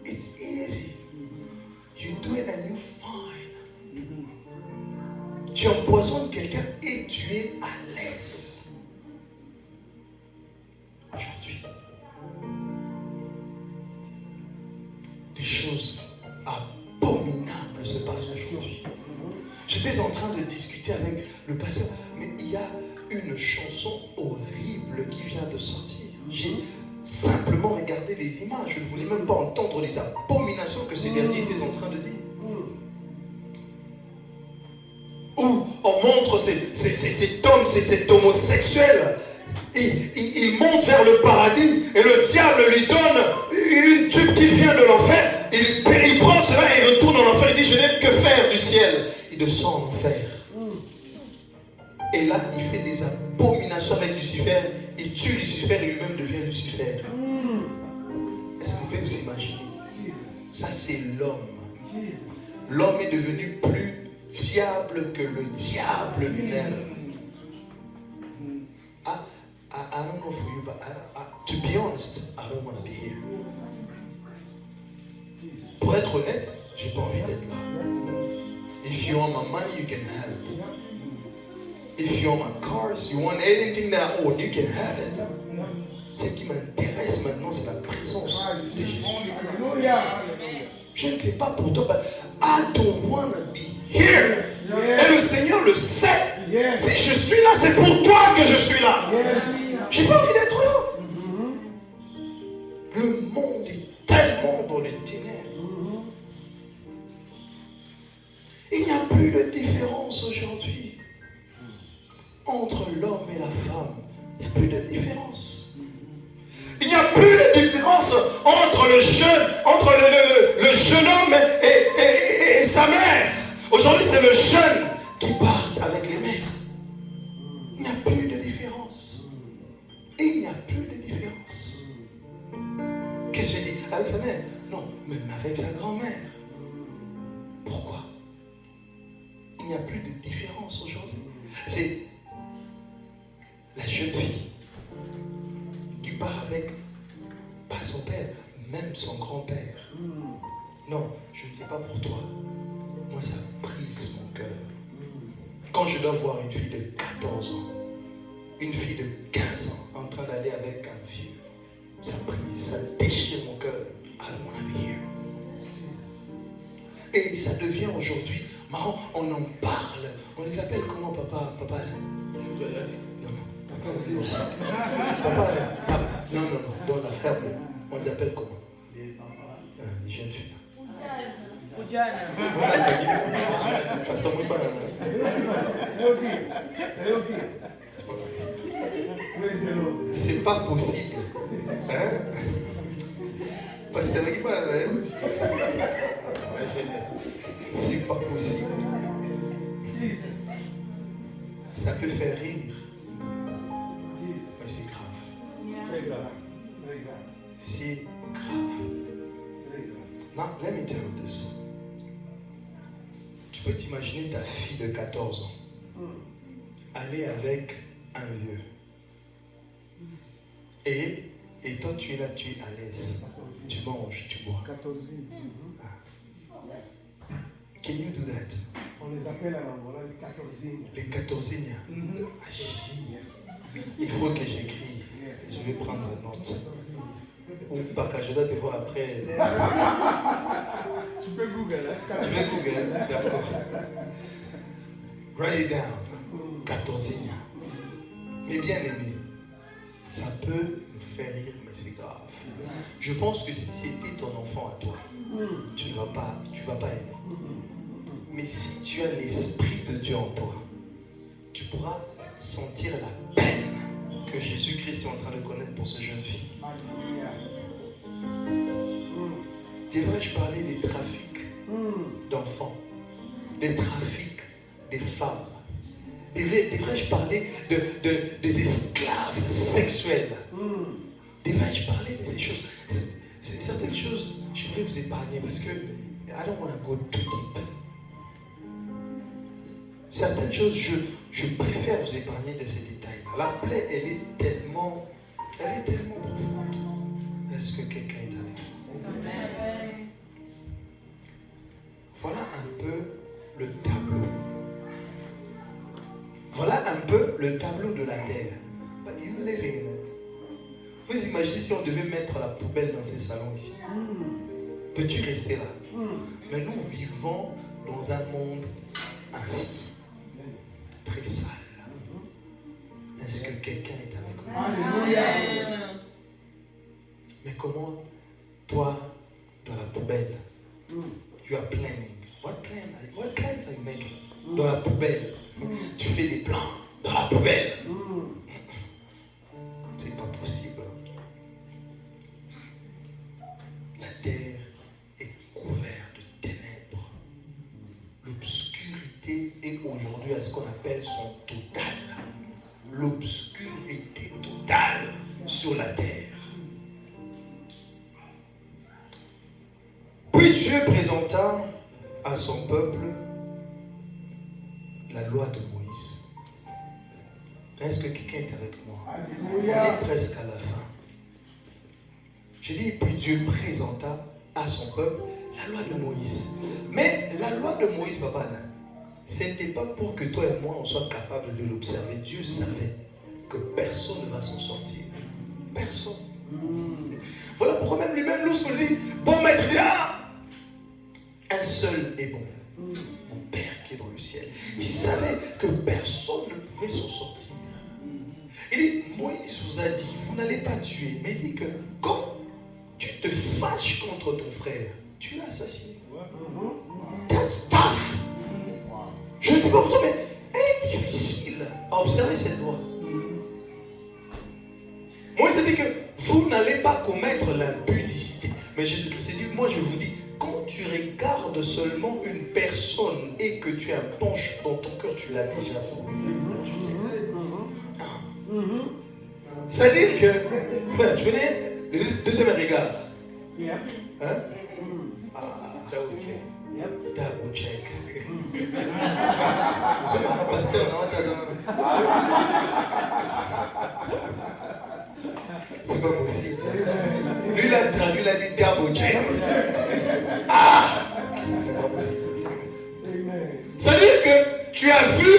It's easy. You do it and you fine. Tu empoisonnes quelqu'un et tu es à l'aise. Aujourd'hui, des choses abominables se passent aujourd'hui. J'étais en train de discuter avec le pasteur, mais il y a une chanson horrible qui vient de sortir. J'ai simplement regardé les images. Je ne voulais même pas entendre les abominations que ces derniers étaient en train de dire. Où on montre cet homme, cet homosexuel. Il monte vers le paradis et le diable lui donne une tube qui vient de l'enfer. Il prend cela et il retourne en enfer. Il dit, je n'ai que faire du ciel. Il descend en enfer. Et là, il fait des abominations avec Lucifer. Il tue Lucifer et lui-même devient Lucifer. Est-ce que vous pouvez vous imaginer? Ça, c'est l'homme. L'homme est devenu plus diable que le diable lui-même. I don't know for you, but to be honest, I don't want to be here. Pour être honnête, j'ai pas envie d'être là. If you want my money, you can have it. If you want my cars, you want anything that I own, you can have it. Ce qui m'intéresse maintenant, c'est la présence de Jésus. Je ne sais pas pour toi, but I don't want to be here. Et le Seigneur le sait. Si je suis là, c'est pour toi que je suis là. J'ai pas envie d'être là. Le monde est tellement dans les ténèbres. Il n'y a plus de différence aujourd'hui entre l'homme et la femme. Il n'y a plus de différence. Il n'y a plus de différence entre le jeune homme et sa mère. Aujourd'hui, c'est le jeune qui part avec les mères. Il n'y a plus de différence. Et il n'y a plus de différence. Qu'est-ce que je dis? Avec sa mère? Non, même avec sa grand-mère. Pourquoi? Il n'y a plus de différence aujourd'hui. C'est la jeune fille qui part avec, pas son père, même son grand-père. Non, je ne sais pas pour toi. Moi, ça brise mon cœur. Quand je dois voir une fille de 14 ans, une fille de 15 ans en train d'aller avec un vieux, ça brise, ça déchire mon cœur. I don't want to be here. Et ça devient aujourd'hui marrant, on en parle. On les appelle comment, papa? Papa, je dois y aller. Non, non. Papa, non, dans la ferme, on les appelle comment? Les jeunes filles. Pasteur Mouba, c'est pas possible. C'est pas possible. Hein? Pasteur Mouba, c'est pas possible. Ça peut faire rire, mais c'est grave. C'est grave. Now, let me tell you this. Tu peux t'imaginer ta fille de 14 ans aller avec un vieux. Et toi, tu es là, tu es à l'aise. Tu manges, tu bois. Can you do that? On les appelle à l'Angola les 14e. Les 14e. Il faut que j'écris. Je vais prendre note. Ou pas que je dois te voir après. Tu peux Google. Je vais Google, d'accord. Write it down. 14e. Mais bien aimé, ça peut nous faire rire, mais c'est grave. Je pense que si c'était ton enfant à toi, tu ne vas pas aimer. Mais si tu as l'Esprit de Dieu en toi, tu pourras sentir la peine que Jésus-Christ est en train de connaître pour ce jeune fille. Devrais-je parler des trafics d'enfants, des trafics des femmes? Devrais-je parler des esclaves sexuels? Devrais-je parler de ces choses? C'est certaines choses, j'aimerais vous épargner parce que I don't want to go too deep. Certaines choses, je préfère vous épargner de ces détails-là. La plaie, elle est tellement profonde. Est-ce que quelqu'un est avec nous? Voilà un peu le tableau. Voilà un peu le tableau de la terre. But you living in it. Vous imaginez si on devait mettre la poubelle dans ces salons ici? Peux-tu rester là? Mais nous vivons dans un monde ainsi. Très sale. Est-ce que quelqu'un est avec nous? Alléluia. Mais comment, toi, dans la poubelle, you are planning? What plans are you making? Dans la poubelle. Tu fais des plans dans la poubelle. C'est pas possible. La terre est couverte de ténèbres. L'obscurité est aujourd'hui à ce qu'on appelle son total. L'obscurité totale sur la terre. Puis Dieu présenta à son peuple la loi de Moïse. Est-ce que quelqu'un est avec moi? On est presque à la fin. J'ai dit, puis Dieu présenta à son peuple la loi de Moïse. Mais la loi de Moïse, papa, ce n'était pas pour que toi et moi, on soit capables de l'observer. Dieu savait que personne ne va s'en sortir. Personne. Voilà pourquoi même lui-même, lorsqu'on dit, bon maître, dit, un seul est bon. Mon Père qui est dans le ciel. Il savait que personne ne pouvait s'en sortir. Il dit, Moïse vous a dit, vous n'allez pas tuer. Mais il dit que quand tu te fâches contre ton frère, tu l'as assassiné. That's tough. Je ne dis pas pour toi, mais elle est difficile à observer cette loi. Moïse a dit que vous n'allez pas commettre l'impudicité. Mais Jésus-Christ dit, moi je vous dis, quand tu regardes seulement une personne et que tu as un penche dans ton cœur, tu l'as déjà fait. C'est-à-dire que, frère, tu connais le deuxième regard. Hein? Double check. Double check. Je m'en pasteur, non? C'est pas possible. Lui, il a traduit, il a dit double check. C'est pas possible. C'est-à-dire que tu as vu,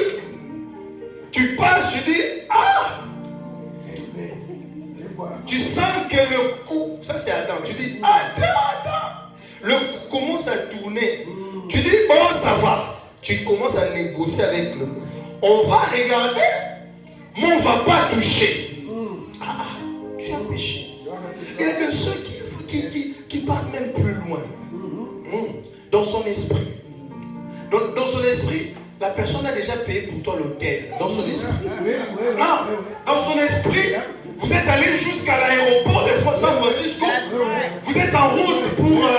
tu passes, tu dis, tu sens que le coup, ça c'est Adam, tu dis, attends, le coup commence à tourner. Tu dis, bon, ça va. Tu commences à négocier avec le coup. On va regarder, mais on ne va pas toucher. Tu as péché. Il y a de ceux qui partent même plus loin. Dans son esprit. Dans son esprit, la personne a déjà payé pour toi l'hôtel. Dans son esprit. Dans son esprit, vous êtes allé jusqu'à l'aéroport de San Francisco. Vous êtes en route pour...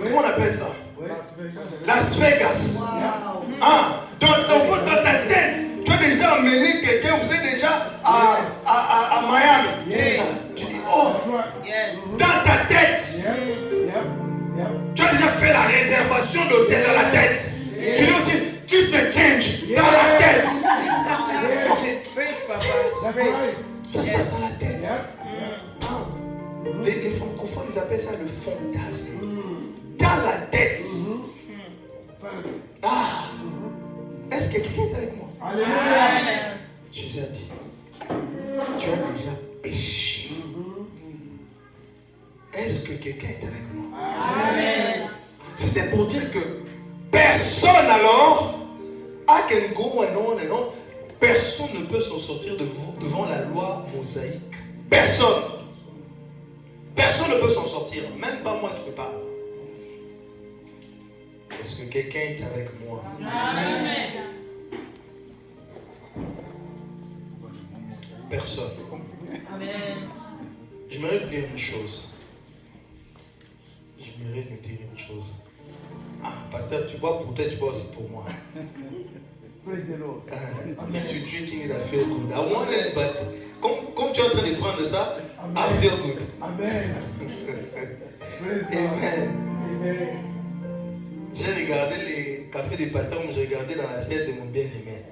comment on appelle ça? Las Vegas. Dans ta tête, tu as déjà amené quelqu'un, vous êtes déjà à Miami. Tu dis, dans ta tête, tu as déjà fait la réservation d'hôtel dans la tête. Tu dis aussi, keep the change dans la tête. Ça se passe dans la tête. Les francophones, ils appellent ça le fantasme. Dans la tête. Est-ce que quelqu'un est avec moi? Alléluia. Jésus a dit, tu as déjà péché. est-ce que quelqu'un est avec moi? Amen. C'était pour dire que personne alors, I can go and on, personne ne peut s'en sortir devant la loi mosaïque. Personne. Personne ne peut s'en sortir, même pas moi qui te parle. Est-ce que quelqu'un est avec moi? Amen. Personne. Amen. J'aimerais te dire une chose. Ah, pasteur, tu bois pour toi, tu bois aussi pour moi. Praise the Lord. Since you're drinking it, I feel good. I want it, but comme tu es en train de prendre ça, I feel good. Amen. Praise God. Amen. Amen. J'ai regardé les cafés des pasteurs comme j'ai regardé dans l'assiette de mon bien-aimé.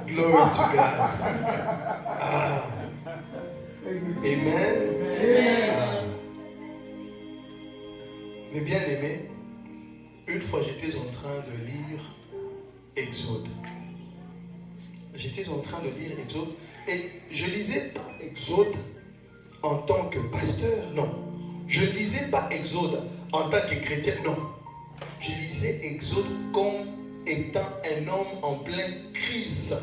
Glory to God. Ah. Amen. Ah. Mes bien-aimés, une fois j'étais en train de lire Exode. J'étais en train de lire Exode et je lisais pas Exode en tant que pasteur, non. Je lisais pas Exode en tant que chrétien, non. Je lisais Exode comme étant un homme en pleine crise.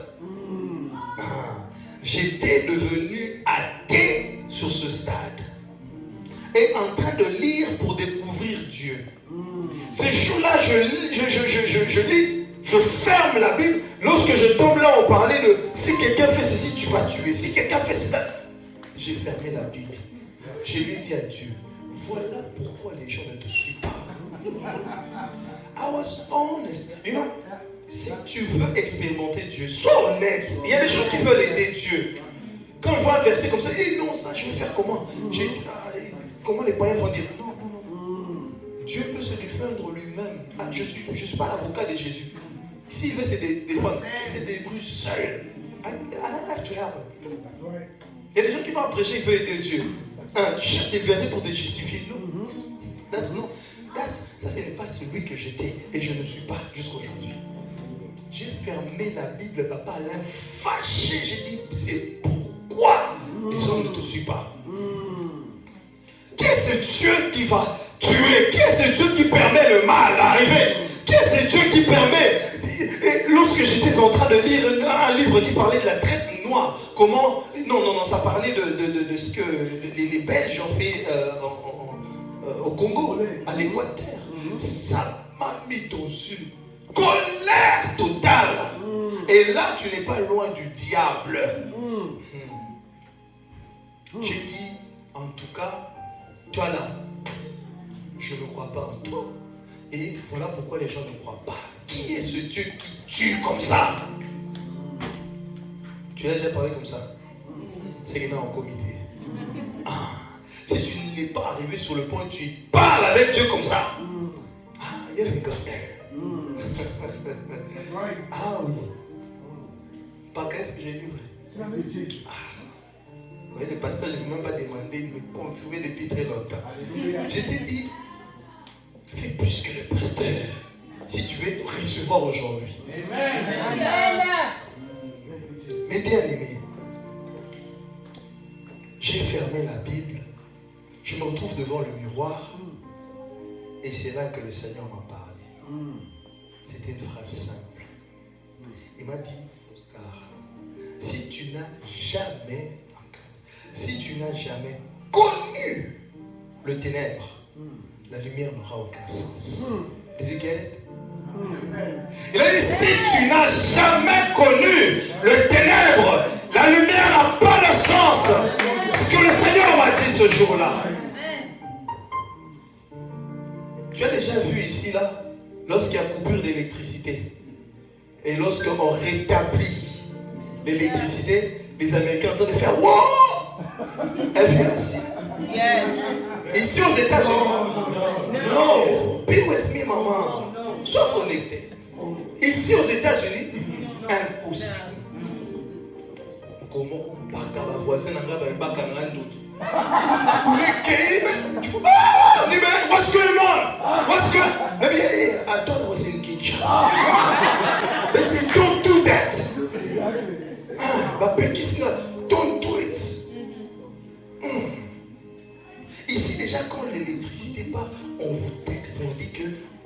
J'étais devenu athée sur ce stade. Et en train de lire pour découvrir Dieu. Ces jours-là, je lis, je ferme la Bible. Lorsque je tombe là, on parlait de si quelqu'un fait ceci, tu vas tuer. Si quelqu'un fait cela, j'ai fermé la Bible. Je lui ai dit à Dieu, voilà pourquoi les gens ne te suivent pas. I was honest. You know, si tu veux expérimenter Dieu, sois honnête. Il y a des gens qui veulent aider Dieu. Quand ils voient un verset comme ça, non, ça, je vais faire comment? Comment les païens vont dire? Non. Dieu peut se défendre lui-même. Ah, je suis pas l'avocat de Jésus. S'il veut se défendre, il se débrouille seul. I don't have to help him. Il y a des gens qui vont prêcher, ils veulent aider Dieu. Tu cherches des versets pour te justifier. Non. Ça, ce n'est pas celui que j'étais et je ne suis pas jusqu'à aujourd'hui. J'ai fermé la Bible, papa l'a fâché. J'ai dit, c'est pourquoi les hommes ne te suivent pas. Qui est ce Dieu qui va tuer? Qui est ce Dieu qui permet le mal d'arriver? Qui est ce Dieu qui permet? Et lorsque j'étais en train de lire un livre qui parlait de la traite noire, comment... Non, ça parlait de ce que les Belges ont fait au Congo, à l'Équateur. Ça m'a mis dans une colère totale. Et là, tu n'es pas loin du diable. J'ai dit, en tout cas, toi là, je ne crois pas en toi. Et voilà pourquoi les gens ne croient pas. Qui est ce Dieu qui tue comme ça? Tu as déjà parlé comme ça? C'est qu'il est en comité. Si tu n'es pas arrivé sur le point, tu parles avec Dieu comme ça. You haven't got there. Ah oui. Pas qu'est-ce que j'ai dit vrai? Vous voyez, le pasteur, je ne m'ai même pas demandé de me confirmer depuis très longtemps. Je t'ai dit, fais plus que le pasteur si tu veux recevoir aujourd'hui. Mais bien aimé, j'ai fermé la Bible, je me retrouve devant le miroir et c'est là que le Seigneur m'a parlé. C'était une phrase simple. Il m'a dit, Oscar, si tu n'as jamais connu le ténèbre, la lumière n'aura aucun sens. Did you get it? Il a dit, si tu n'as jamais connu le ténèbre, la lumière n'a pas de sens. Ce que le Seigneur m'a dit ce jour-là. Tu as déjà vu ici, là, lorsqu'il y a coupure d'électricité et lorsqu'on rétablit l'électricité, les Américains ont en train de faire « Wow !» Elle vient ici. Ici aux États-Unis. Non, be with me, maman. Sois connecté. Ici aux États-Unis, impossible. Comment? Baka voisin n'a pas baka n'andoki. On dit mais what's going on? What's going? Maybe I thought I was in Kinshasa. They say don't do that. But don't do it.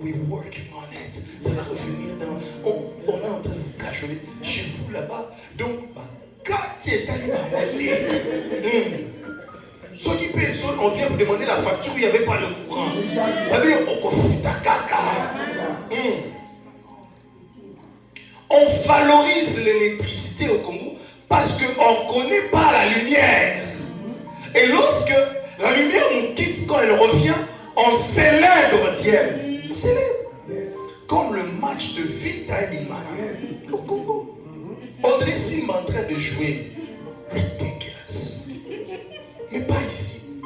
we're working on it. Ça va revenir dans... On est en train de vous cajoler chez vous là-bas. Donc, quand tu es allé à monter, ceux qui payent, on vient vous demander la facture où il n'y avait pas le courant. C'est-à-dire, on fout à caca. On valorise l'électricité au Congo parce qu'on ne connaît pas la lumière. Et lorsque la lumière nous quitte, quand elle revient, on célèbre Dieu. On célèbre. Comme le match de Vita et d'Imana au Congo. André Sim est en train de jouer. Ridiculous. Mais pas ici.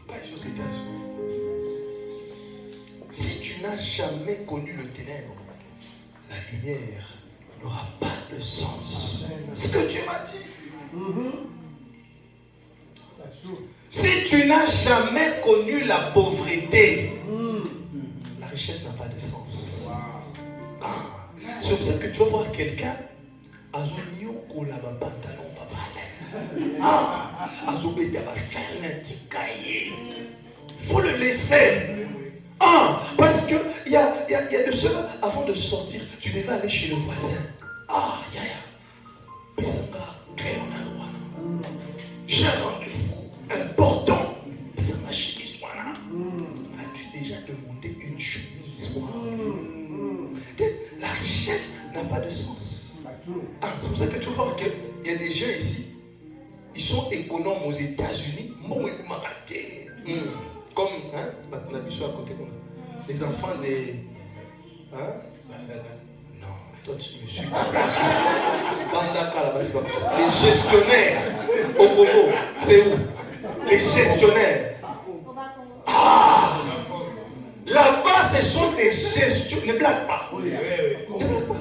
Pas ici aux États-Unis. Si tu n'as jamais connu le ténèbre, la lumière n'aura pas de sens. Ce que Dieu m'a dit. Si tu n'as jamais connu la pauvreté, la richesse n'a pas de sens. C'est pour ça que tu vas voir quelqu'un, il faut le laisser. Parce qu'il y a de cela, avant de sortir, tu devais aller chez le voisin. J'ai un rendez-vous important. As-tu déjà demandé une chemise? La richesse n'a pas de sens. C'est pour ça que tu vois qu'il y a des gens ici, ils sont économes aux États-Unis. Comme à côté, les enfants des. Non, toi tu me suis pas. Bandaka là-bas, c'est pas comme ça. Les gestionnaires au Congo, c'est où? Les gestionnaires. Là-bas, ce sont des gestionnaires. Ne blague pas. Ne blague pas.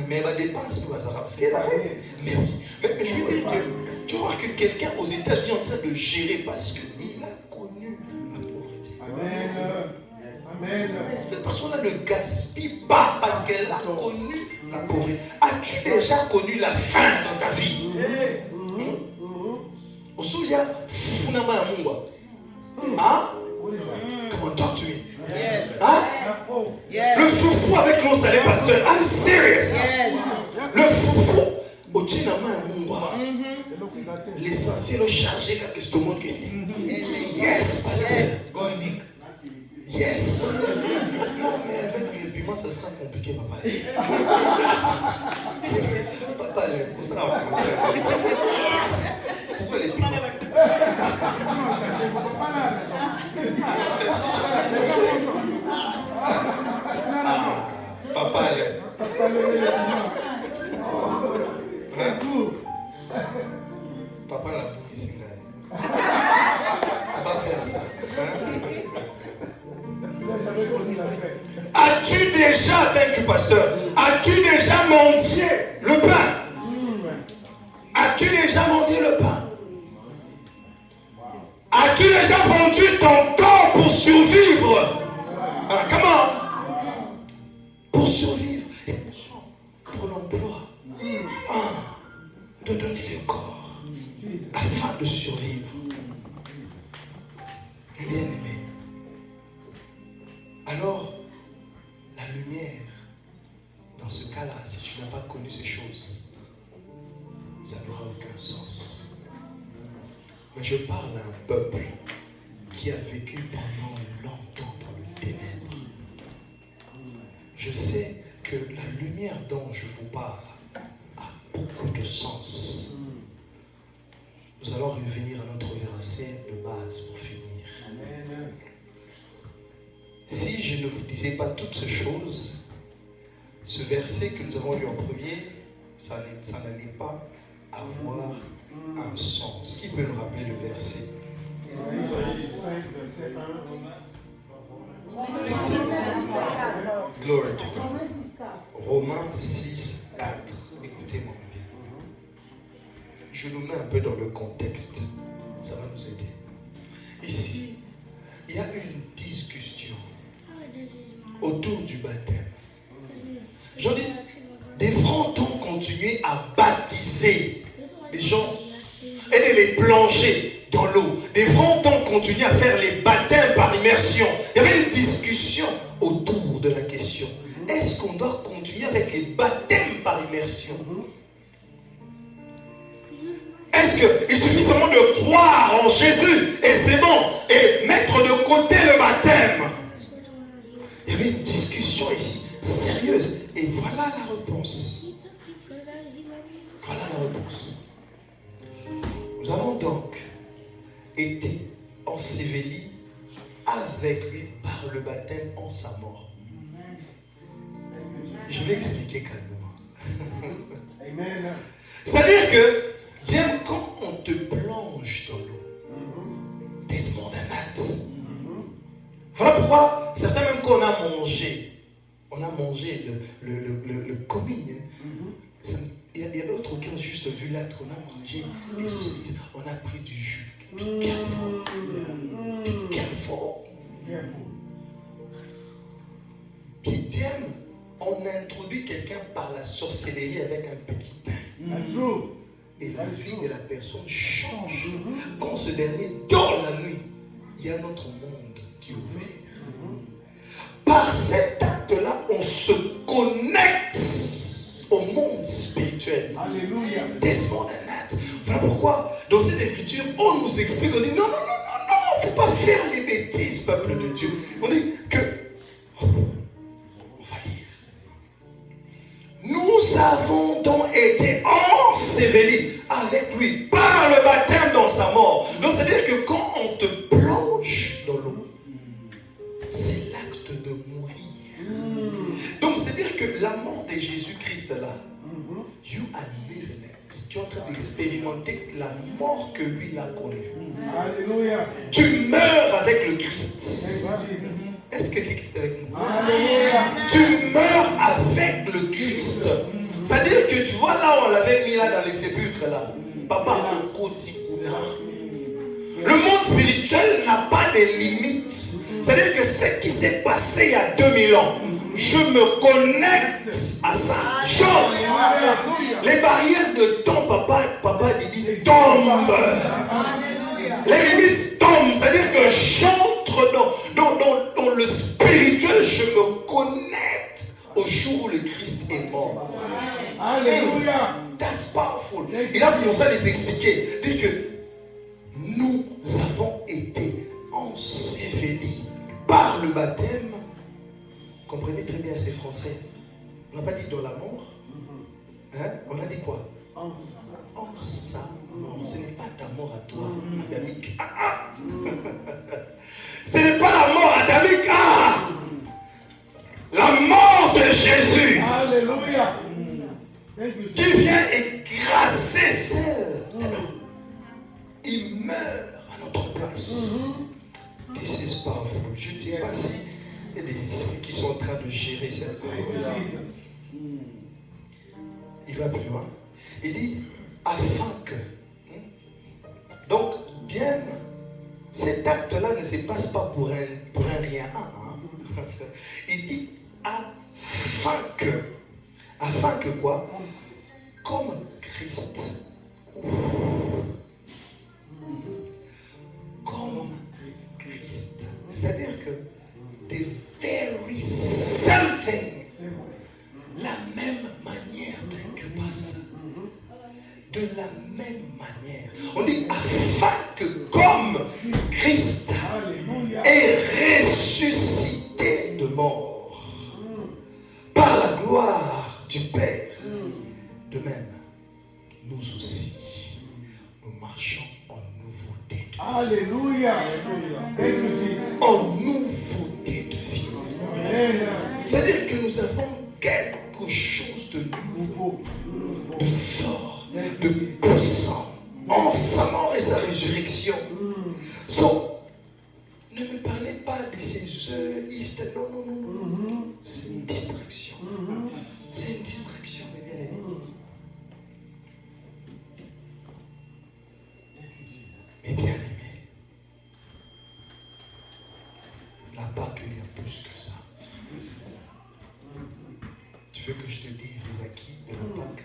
Mais elle va dépenser pour ça. Parce qu'elle a règle. Mais oui. Mais je veux dire que tu vois que quelqu'un aux États-Unis est en train de gérer parce qu'il a connu la pauvreté. Amen. Cette personne-là ne gaspille pas parce qu'elle a connu la pauvreté. As-tu déjà connu la faim dans ta vie? Il y a Funama Mungwa. Come on, talk to me. Le foufou avec l'on salé pasteur. I'm serious. Le foufou au Chinama Mungwa. L'essentiel chargé quand est-ce que tout le monde est. Yes, pasteur. Yes. Non, mais avec le piment, ça sera compliqué, papa. Papa, on sera pourquoi les piments? Papa, papa, la police, faut pas faire ça. As-tu déjà, thank you pasteur, as-tu déjà mendié le pain? As-tu déjà mendié le pain? As-tu déjà vendu ton corps pour survivre? Comment? Pour survivre. Pour l'emploi. De donner le corps afin de survivre. Bien-aimé. Alors, la lumière, dans ce cas-là, si tu n'as pas connu ces choses, ça n'aura aucun sens. Mais je parle à un peuple qui a vécu pendant longtemps dans le ténèbre. Je sais que la lumière dont je vous parle a beaucoup de sens. Nous allons revenir à notre verset de base pour finir. Amen. Si je ne vous disais pas toutes ces choses, ce verset que nous avons lu en premier, ça n'allait pas avoir un sens. Qui peut nous rappeler le verset? Glory to God. Romains 6, 4. Écoutez-moi bien. Je nous mets un peu dans le contexte. Ça va nous aider. Ici, il y a une discussion autour du baptême. J'en dis, devra-t-on continuer à baptiser les gens et de les plonger dans l'eau? Devra-t-on continuer à faire les baptêmes par immersion? immersion. Il y avait une discussion autour de la question. Est-ce qu'on doit continuer avec les baptêmes par immersion? Est-ce qu'il suffit seulement de croire en Jésus et c'est bon, et mettre de côté le baptême? Il y avait une discussion ici, sérieuse. Et voilà la réponse. Voilà la réponse. Nous avons donc été ensevelis avec lui par le baptême en sa mort. Je vais expliquer calmement. Amen. C'est-à-dire que, Dieu, quand on te plonge dans l'eau, descends d'un mat. Voilà pourquoi certains, même quand on a mangé le communion, il y a d'autres qui ont juste vu l'acte qu'on a mangé, les hosties, on a pris du jus, piquant fort. Puis Dieu, on introduit quelqu'un par la sorcellerie avec un petit pain. Et la vie de la personne change. Quand ce dernier dort la nuit, il y a un autre monde qui est ouvert. Par cet acte-là, on se connecte au monde spirituel. Alléluia. Desmond Anat. Voilà pourquoi, dans cette écriture, on nous explique, on dit non, il ne faut pas faire les bêtises, peuple de Dieu. On dit que, on va lire. Nous avons donc été ensevelis avec lui par le baptême dans sa mort. Donc c'est-à-dire que quand on te plonge dans l'eau, c'est l'acte de mourir. Donc c'est-à-dire que la mort de Jésus-Christ là, you are living it. Tu es en train d'expérimenter la mort que lui a connue. Alléluia. Tu meurs avec le Christ. Est-ce que quelqu'un est avec nous? Alléluia. Tu meurs avec le Christ. C'est-à-dire que tu vois là où on l'avait mis là dans les sépulcres là. Papa, le monde spirituel n'a pas de limites. C'est-à-dire que ce qui s'est passé il y a 2000 ans, je me connecte à ça. Chante. Les barrières de temps, papa dit tombent. Les limites tombent. C'est-à-dire que j'entre dans le spirituel, je me connecte au jour où le Christ est mort. Alléluia. That's powerful. Il a commencé à les expliquer. Il dit que nous avons été ensevelis par le baptême. Comprenez très bien ces français. On n'a pas dit dans la mort. Hein? On a dit quoi? En sa mort. Ce n'est pas ta mort à toi, adamique. Ce n'est pas la mort adamique. La mort de Jésus. Alléluia. Qui vient écraser celle de nous. Il meurt à notre place. This is powerful. Je ne sais pas si il y a des esprits qui sont en train de gérer cette parole. Il va plus loin. Il dit, afin que. Donc, bien, cet acte-là ne se passe pas pour un rien. Il dit, afin que. Afin que quoi? Comme Christ. Comme Christ. C'est-à-dire que the very same thing. La même manière, thank you, pasteur. De la même manière. On dit afin que comme Christ est ressuscité de mort par la gloire du Père, de même, nous aussi, nous marchons en nouveauté de vie. Alléluia. En nouveauté de vie. C'est-à-dire que nous avons quelque chose de nouveau, de fort, de puissant, en sa mort et sa résurrection. So, ne me parlez pas de ces œufs. Non. C'est une distraction. C'est une distraction, mes bien-aimés. Mes bien-aimés, la Pâque, il y a plus que ça. Tu veux que je te dise les acquis de la Pâque?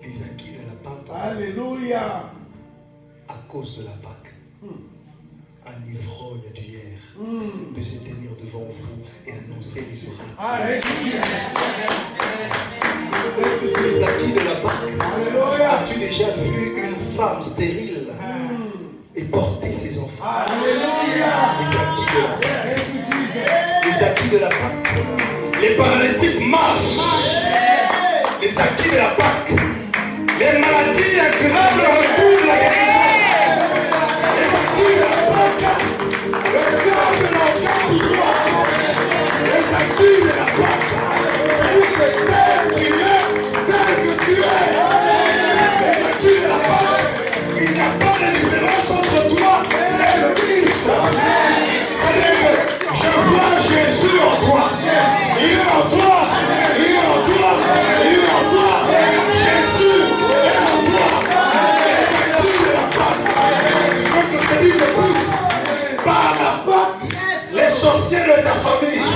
Les acquis de la Pâque. Alléluia. À cause de la Pâque. un ivrogne d'hier peut se tenir devant vous et annoncer les oracles. Alléluia. Les acquis de la Pâque. As-tu déjà vu une femme stérile et porter ses enfants? Alléluia. Les acquis de la Pâque. Les acquis de la Pâque. Les paralytiques marchent. Les acquis de la Pâque. Les maladies incurables retrouvent la guérison. Les acquis de la Pâque. Le diable n'a aucun pouvoir. Les acquis de la Pâque. C'est-à-dire que tel qu'il est, tel que tu es. Les acquis de la Pâque. Il n'y a pas de différence entre toi et le Christ. C'est-à-dire que je vois Jésus en toi. Il est en toi. Il est en toi. Il est en toi. Jésus est en toi. Les acquis de la Pâque. Il faut que je te dise le plus. Par la Pâque, les sorciers de ta famille,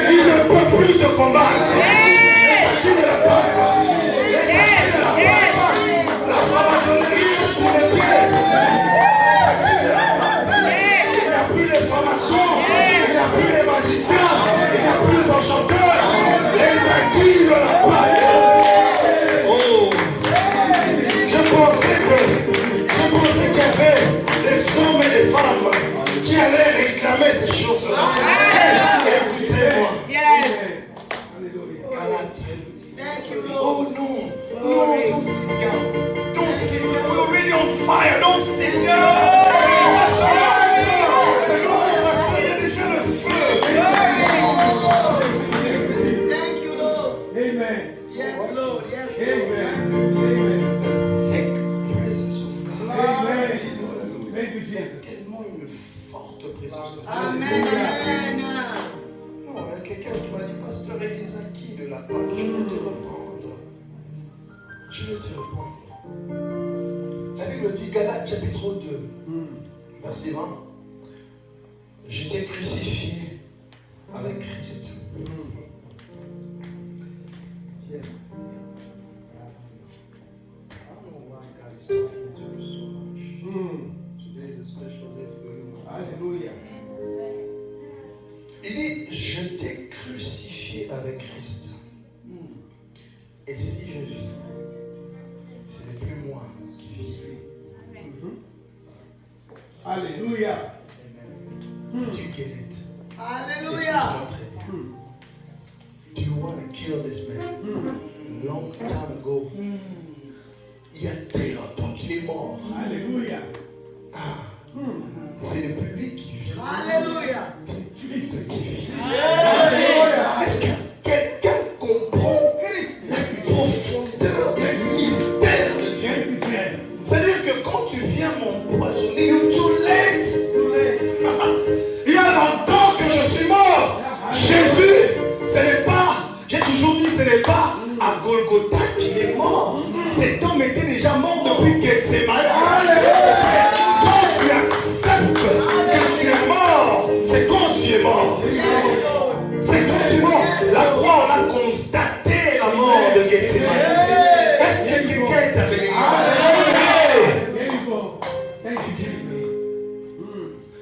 ils ne peuvent plus te combattre. Les acquis de la Pâque. Les acquis de la Pâque. La franc-maçonnerie est sous les pieds. Les acquis de la Pâque. Il n'y a plus les francs-maçons. Il n'y a plus les magiciens. Il n'y a plus les enchanteurs. Les acquis de la Pâque. Oh, je pensais qu'il y avait des hommes et des femmes qui allaient réclamer ces choses-là. Écoutez-moi. Galates. Oh non, non, don't sit down. Don't sit down. We're already on fire. Don't sit down. Non, parce qu'il y a déjà le feu. Thank you, Lord. Amen. Yes, Lord. Yes, Lord. Amen. The thick presence of God. Amen. Thank you, Il y a Jesus. tellement une forte présence de Dieu. Amen. Amen. Non, il y a quelqu'un qui m'a dit, pasteur, et les acquis de la Pâque, je vais te répondre. Je vais te répondre. La Bible dit, Galates chapitre 2, verset 20. J'étais crucifié avec Christ. Alléluia. Il dit, je t'ai crucifié avec Christ. Et si je vis, ce n'est plus moi qui vis. Alléluia. Did you get it? Hallelujah. Écoute-moi très bien. Do you want to kill this man? Long time ago. Il y a très longtemps qu'il est mort. Alléluia. Ce n'est plus lui qui vit. Hallelujah. C'est Christ qui vit. Est-ce que quelqu'un comprend la profondeur du mystère de Dieu? C'est-à-dire que quand tu viens m'empoisonner, you too late. Il y a longtemps que je suis mort. Jésus, ce n'est pas, j'ai toujours dit, ce n'est pas à Golgotha qu'il est mort. Cet homme était déjà mort depuis Gethsemane. C'est quand tu acceptes que tu es mort, c'est quand tu es mort. C'est quand tu es mort. La croix, on a constaté la mort de Gethsemane. Est-ce que quelqu'un est avec moi? There you go. Thank you, Jesus.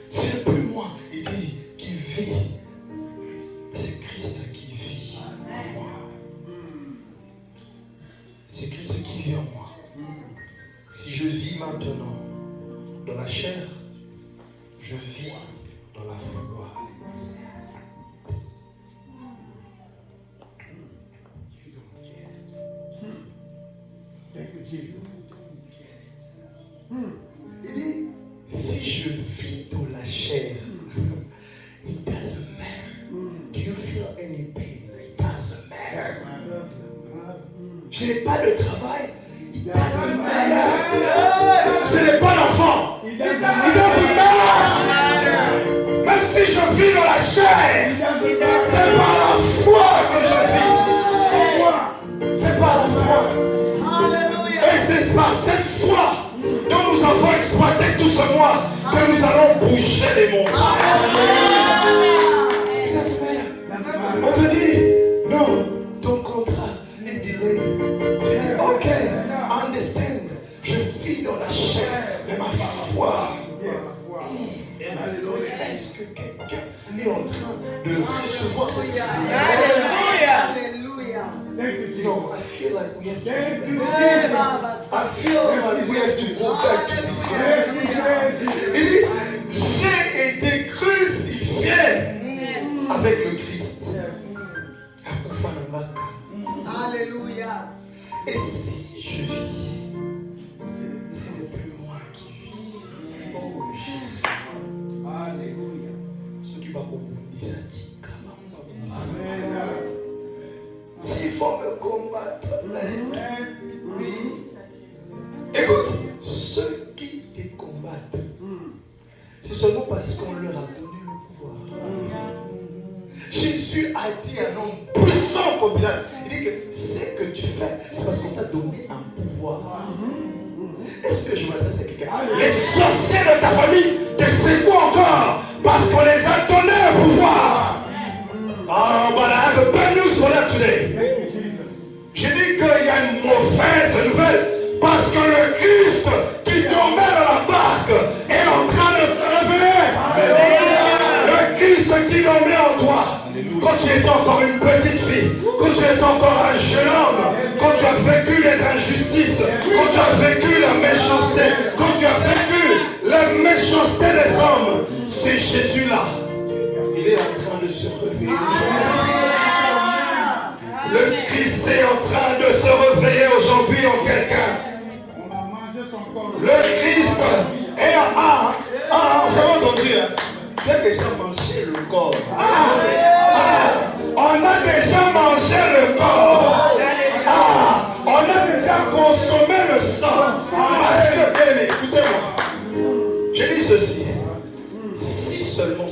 C'est plus moi, il dit, qui vit. C'est Christ qui vit en moi. C'est Christ qui vit en moi. Si je vis maintenant dans la chair, je vis dans la foi. Thank you, Jesus. Il dit, si je vis dans la chair, it doesn't matter. Do you feel any pain? It doesn't matter. Je n'ai pas de travail. It doesn't matter. Je n'ai pas d'enfant. It doesn't matter. Même si je vis dans la chair, c'est par la foi que je vis. C'est par la foi. Hallelujah. Et c'est par cette foi dont nous avons exploité tout ce mois que nous allons bouger les montagnes. It doesn't matter. On te dit, non, ton contrat est delay. Tu dis, ok, I understand. Je vis dans la chair, mais ma foi. est en train de recevoir cette révélation. Hallelujah. No, I feel like we have to Thank you, go back. Jesus. I feel like we have to go back to this verse. Il dit, j'ai été crucifié avec le Christ. Hallelujah. Et si je vis, ce n'est plus moi qui vis. Oh Jésus. Alléluia. Ce qui va rebondir, ça dit, comment Amen. s'il faut me combattre, écoute, ceux qui te combattent, c'est seulement parce qu'on leur a donné le pouvoir. Jésus a dit à un homme puissant comme Pilate, il dit que ce que tu fais, c'est parce qu'on t'a donné un pouvoir. Est-ce que je m'adresse à quelqu'un? Les sorciers de ta famille te secouent encore parce qu'on les a donné un pouvoir. Oh, but I have a bad news for them today. J'ai dit qu'il y a une mauvaise nouvelle parce que le Christ qui dormait dans la barque est en train de se réveiller. Le Christ qui dormait en toi, quand tu étais encore une petite fille, quand tu étais encore un jeune homme, quand tu as vécu les injustices, quand tu as vécu la méchanceté, quand tu as vécu la méchanceté des hommes, c'est Jésus-là. Il est en train de se réveiller. Le Christ est en train de se réveiller aujourd'hui en quelqu'un. Le Christ est en... vous avez entendu, hein? Tu as déjà mangé le corps. On a déjà mangé le corps. On a déjà consommé le sang. Parce que, écoutez-moi. Je dis ceci. Si seulement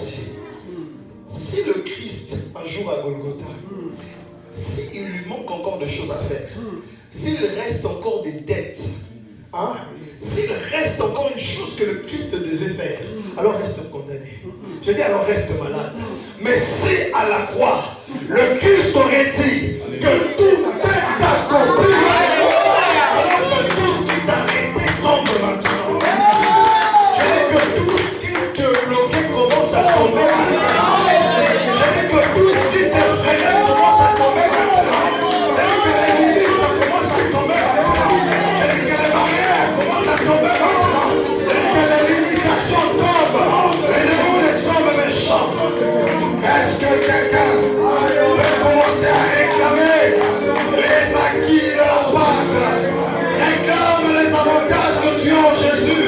si le Christ, un jour à Golgotha, s'il lui manque encore des choses à faire, s'il reste encore des dettes, hein, s'il reste encore une chose que le Christ devait faire, alors reste condamné. Je dis alors reste malade. Mais si à la croix, le Christ aurait dit que tout est accompli, alors que tout ce qui t'a arrêté tombe maintenant. Je dis que tout ce qui te bloquait commence à tomber maintenant. Je dis que tout ce qui t'effrayait commence à tomber maintenant. Je dis que les limites commencent à tomber maintenant. Je dis que les barrières commencent à tomber maintenant. Je dis que les limitations tombent. Les démons des hommes méchants. Est-ce que quelqu'un peut commencer à réclamer les acquis de la Pâque? Réclame les avantages que tu as en Jésus.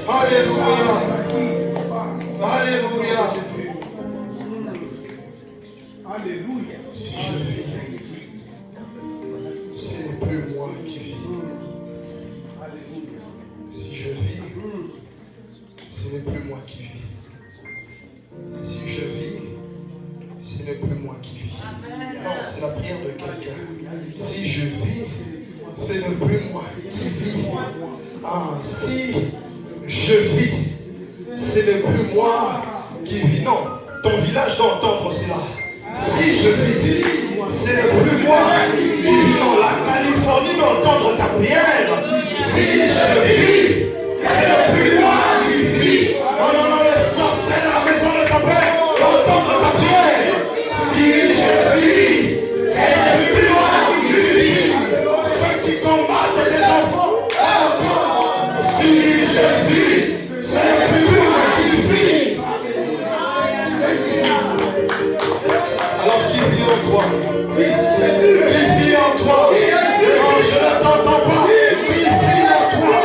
Alléluia. Alléluia. Alléluia. Si je vis, ce n'est plus moi qui vis. Si je vis, ce n'est plus moi qui vis. Si je vis, ce n'est plus moi qui vis. Non, c'est la prière de quelqu'un. Si je vis, ce n'est plus moi qui vis. Ah, si je vis, ce n'est plus moi qui vis. Non, ton village doit entendre cela. Si je vis, ce n'est plus moi qui vis. Non, la Californie doit entendre ta prière. Si je vis, ce n'est plus moi qui vis. Non, non, non, les sorciers de la maison de ta paix doivent entendre ta prière. Si je vis, ce n'est plus moi qui vis. Ceux qui combattent tes enfants, si je vis, ce n'est plus moi qui vis. Alors qui vit en toi? Qui vit en toi? Non, je ne t'entends pas. Qui vit en toi?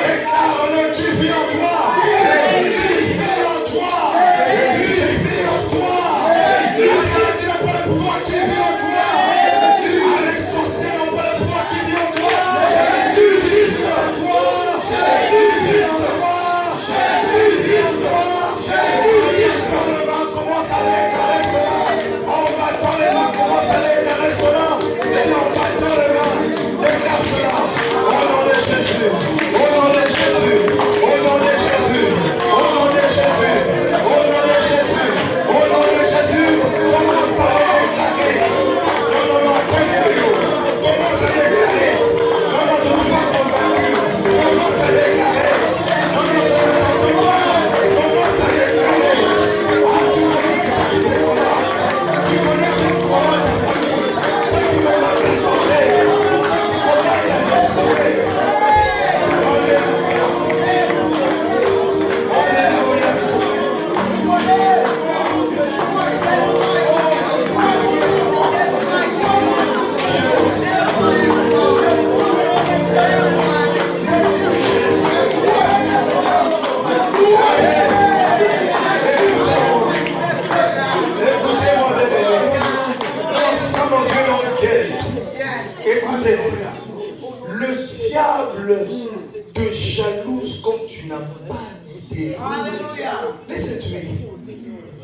Déclare-le, qui vit en toi? Qui vit en toi? Qui vit en toi? La maladie n'a pas le pouvoir, qui vit en toi? Les sorciers n'ont pas le pouvoir, qui vit en toi? Jésus vit en toi. Jésus vit en toi. Jésus vit en toi. Jésus vit en toi. Commence à déclarer cela. On va dans les mains.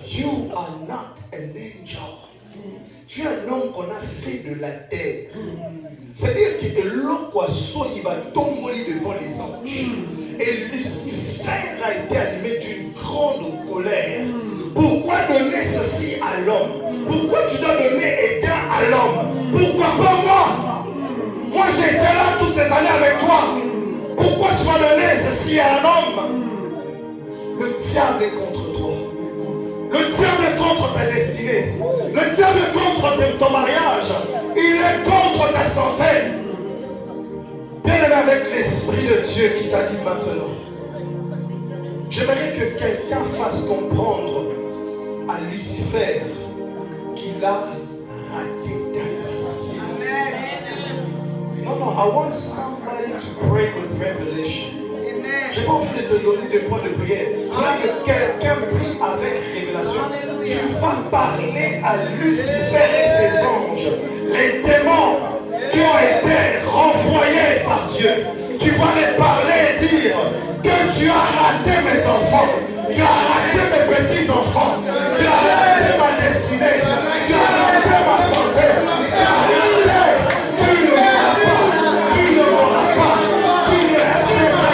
You are not an angel. Tu es un homme qu'on a fait de la terre. C'est-à-dire que l'oiseau il va tomber devant les anges. Et Lucifer a été animé d'une grande colère. Pourquoi donner ceci à l'homme? Pourquoi tu dois donner Éden à l'homme? Pourquoi pas moi? Moi j'ai été là toutes ces années avec toi. Pourquoi tu vas donner ceci à un homme? Le diable est contre toi. Le diable est contre ta destinée. Le diable est contre ton mariage. Il est contre ta santé. Bien-aimé, avec l'Esprit de Dieu qui t'a dit maintenant, j'aimerais que quelqu'un fasse comprendre à Lucifer qu'il a raté ta vie. Non, I want somebody to pray with revelation. Je n'ai pas envie de te donner des points de prière. Je voudrais que quelqu'un prie avec révélation. Tu vas parler à Lucifer et ses anges, les démons qui ont été renvoyés par Dieu. Tu vas les parler et dire que tu as raté mes enfants, tu as raté mes petits-enfants, tu as raté ma destinée, tu as raté ma santé, tu as raté, tu ne m'auras pas, tu ne m'auras pas, tu ne respectes pas.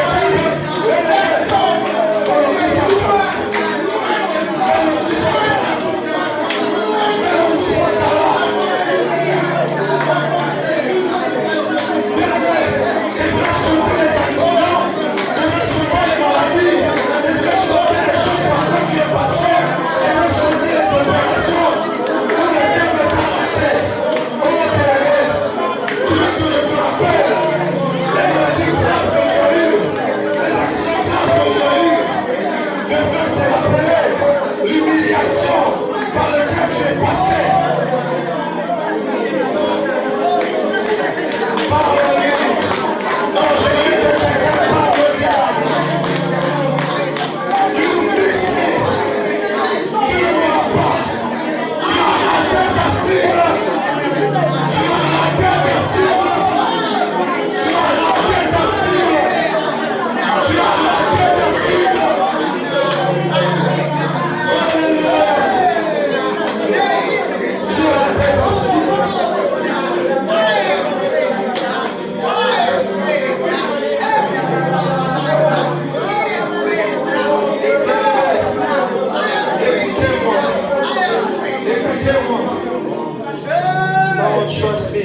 Trust me,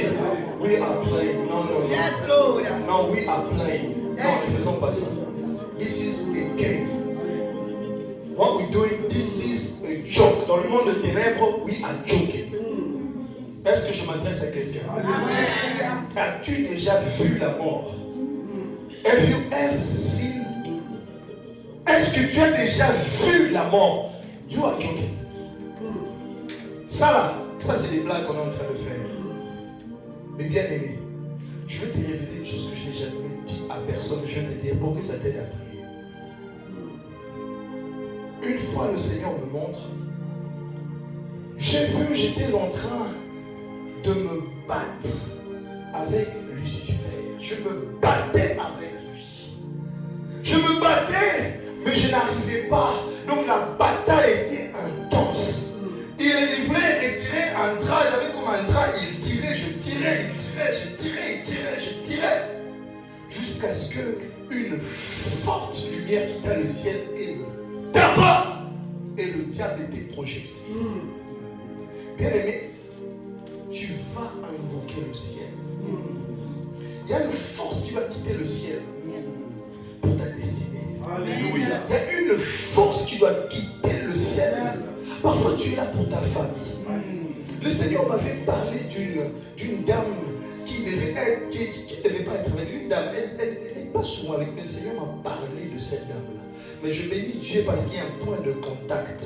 we are playing. No. Yes, Lord. No, we are playing. Non, ne faisons pas ça. This is a game. What we're doing, this is a joke. Dans le monde de ténèbres, we are joking. Est-ce que je m'adresse à quelqu'un? As-tu déjà vu la mort? Have you ever seen? Est-ce que tu as déjà vu la mort? You are joking. Ça là, ça c'est des blagues qu'on est en train de faire. Mais bien aimé, je vais te révéler une chose que je n'ai jamais dit à personne. Je vais te dire pour que ça t'aide à prier. Une fois le Seigneur me montre, j'étais en train de me battre avec Lucifer. Je me battais avec lui. Je me battais, mais je n'arrivais pas. Donc la bataille était intense. Il voulait retirer un drap, j'avais comme un drap, il tirait, je tirais, je tirais. Jusqu'à ce qu'une forte lumière quitta le ciel et me tapa. Et le diable était projeté. Bien aimé, tu vas invoquer le ciel. Il y a une force qui va quitter le ciel pour ta destinée. Alléluia. Il y a une force qui doit quitter le ciel. Parfois tu es là pour ta famille. Le Seigneur m'avait parlé d'une dame qui ne devait pas être avec lui. Une dame, elle n'est pas souvent avec moi. Le Seigneur m'a parlé de cette dame-là. Mais je bénis Dieu parce qu'il y a un point de contact.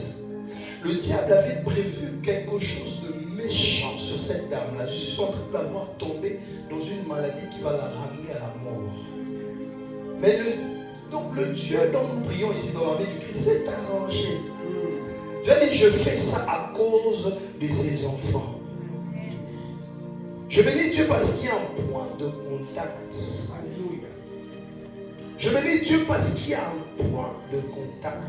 Le diable avait prévu quelque chose de méchant sur cette dame-là. Je suis en train de la voir tomber dans une maladie qui va la ramener à la mort. Mais donc le Dieu dont nous prions ici dans l'armée du Christ s'est arrangé. Dieu a dit, je fais ça à cause de ses enfants. Je bénis Dieu parce qu'il y a un point de contact. Alléluia. Je bénis Dieu parce qu'il y a un point de contact.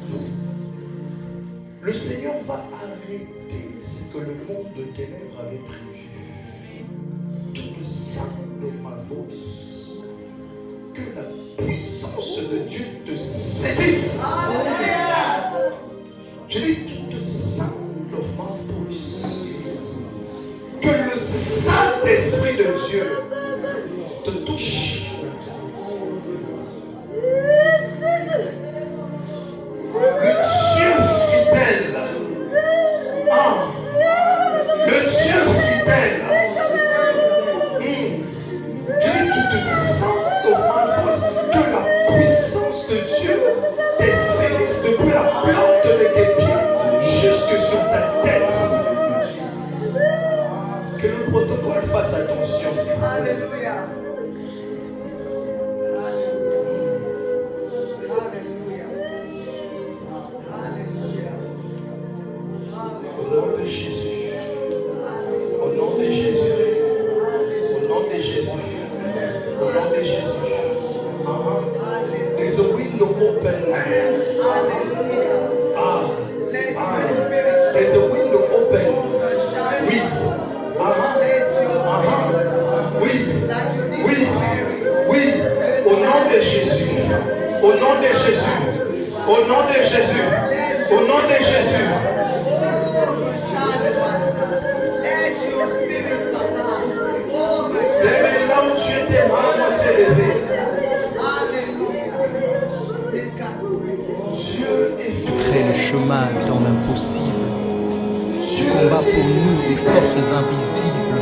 Le Seigneur va arrêter ce que le monde de ténèbres avait prévu. To the sound of my voice. Que la puissance de Dieu te saisisse. Je dis to the sound of my voice. Que le Saint-Esprit de Dieu te touche. Le Dieu fidèle. Le Dieu fidèle. Je dis tout de sound of my voice. Que la puissance de Dieu te saisisse depuis la plante de tes pieds jusque sur ta tête. Que le protocole fasse attention. Alléluia. Au nom de Jésus. Au nom de Jésus. Au nom de Jésus. Au nom de Jésus. There's a window open. There's a window open. Oui. Oui. Oui. Oui. Au nom de Jésus. Au nom de Jésus. Au nom de Jésus. Au nom de Jésus. Là où tu étais mal, moi tu es levé. Dieu est Crée le chemin dans l'impossible. Combat pour nous des forces invisibles.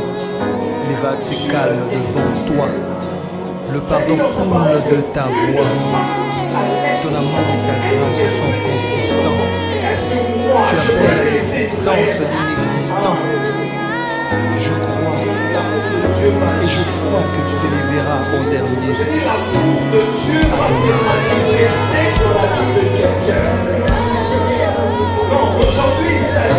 Les vagues se calment devant toi. Le pardon coule de ta voix. Ton amour et ta grâce sont consistants. Tu appelles l'existence de l'inexistant. Je crois et je crois que tu te révéleras en dernier. Je dis l'amour de Dieu va se manifester dans la vie de quelqu'un. Non, aujourd'hui il s'agit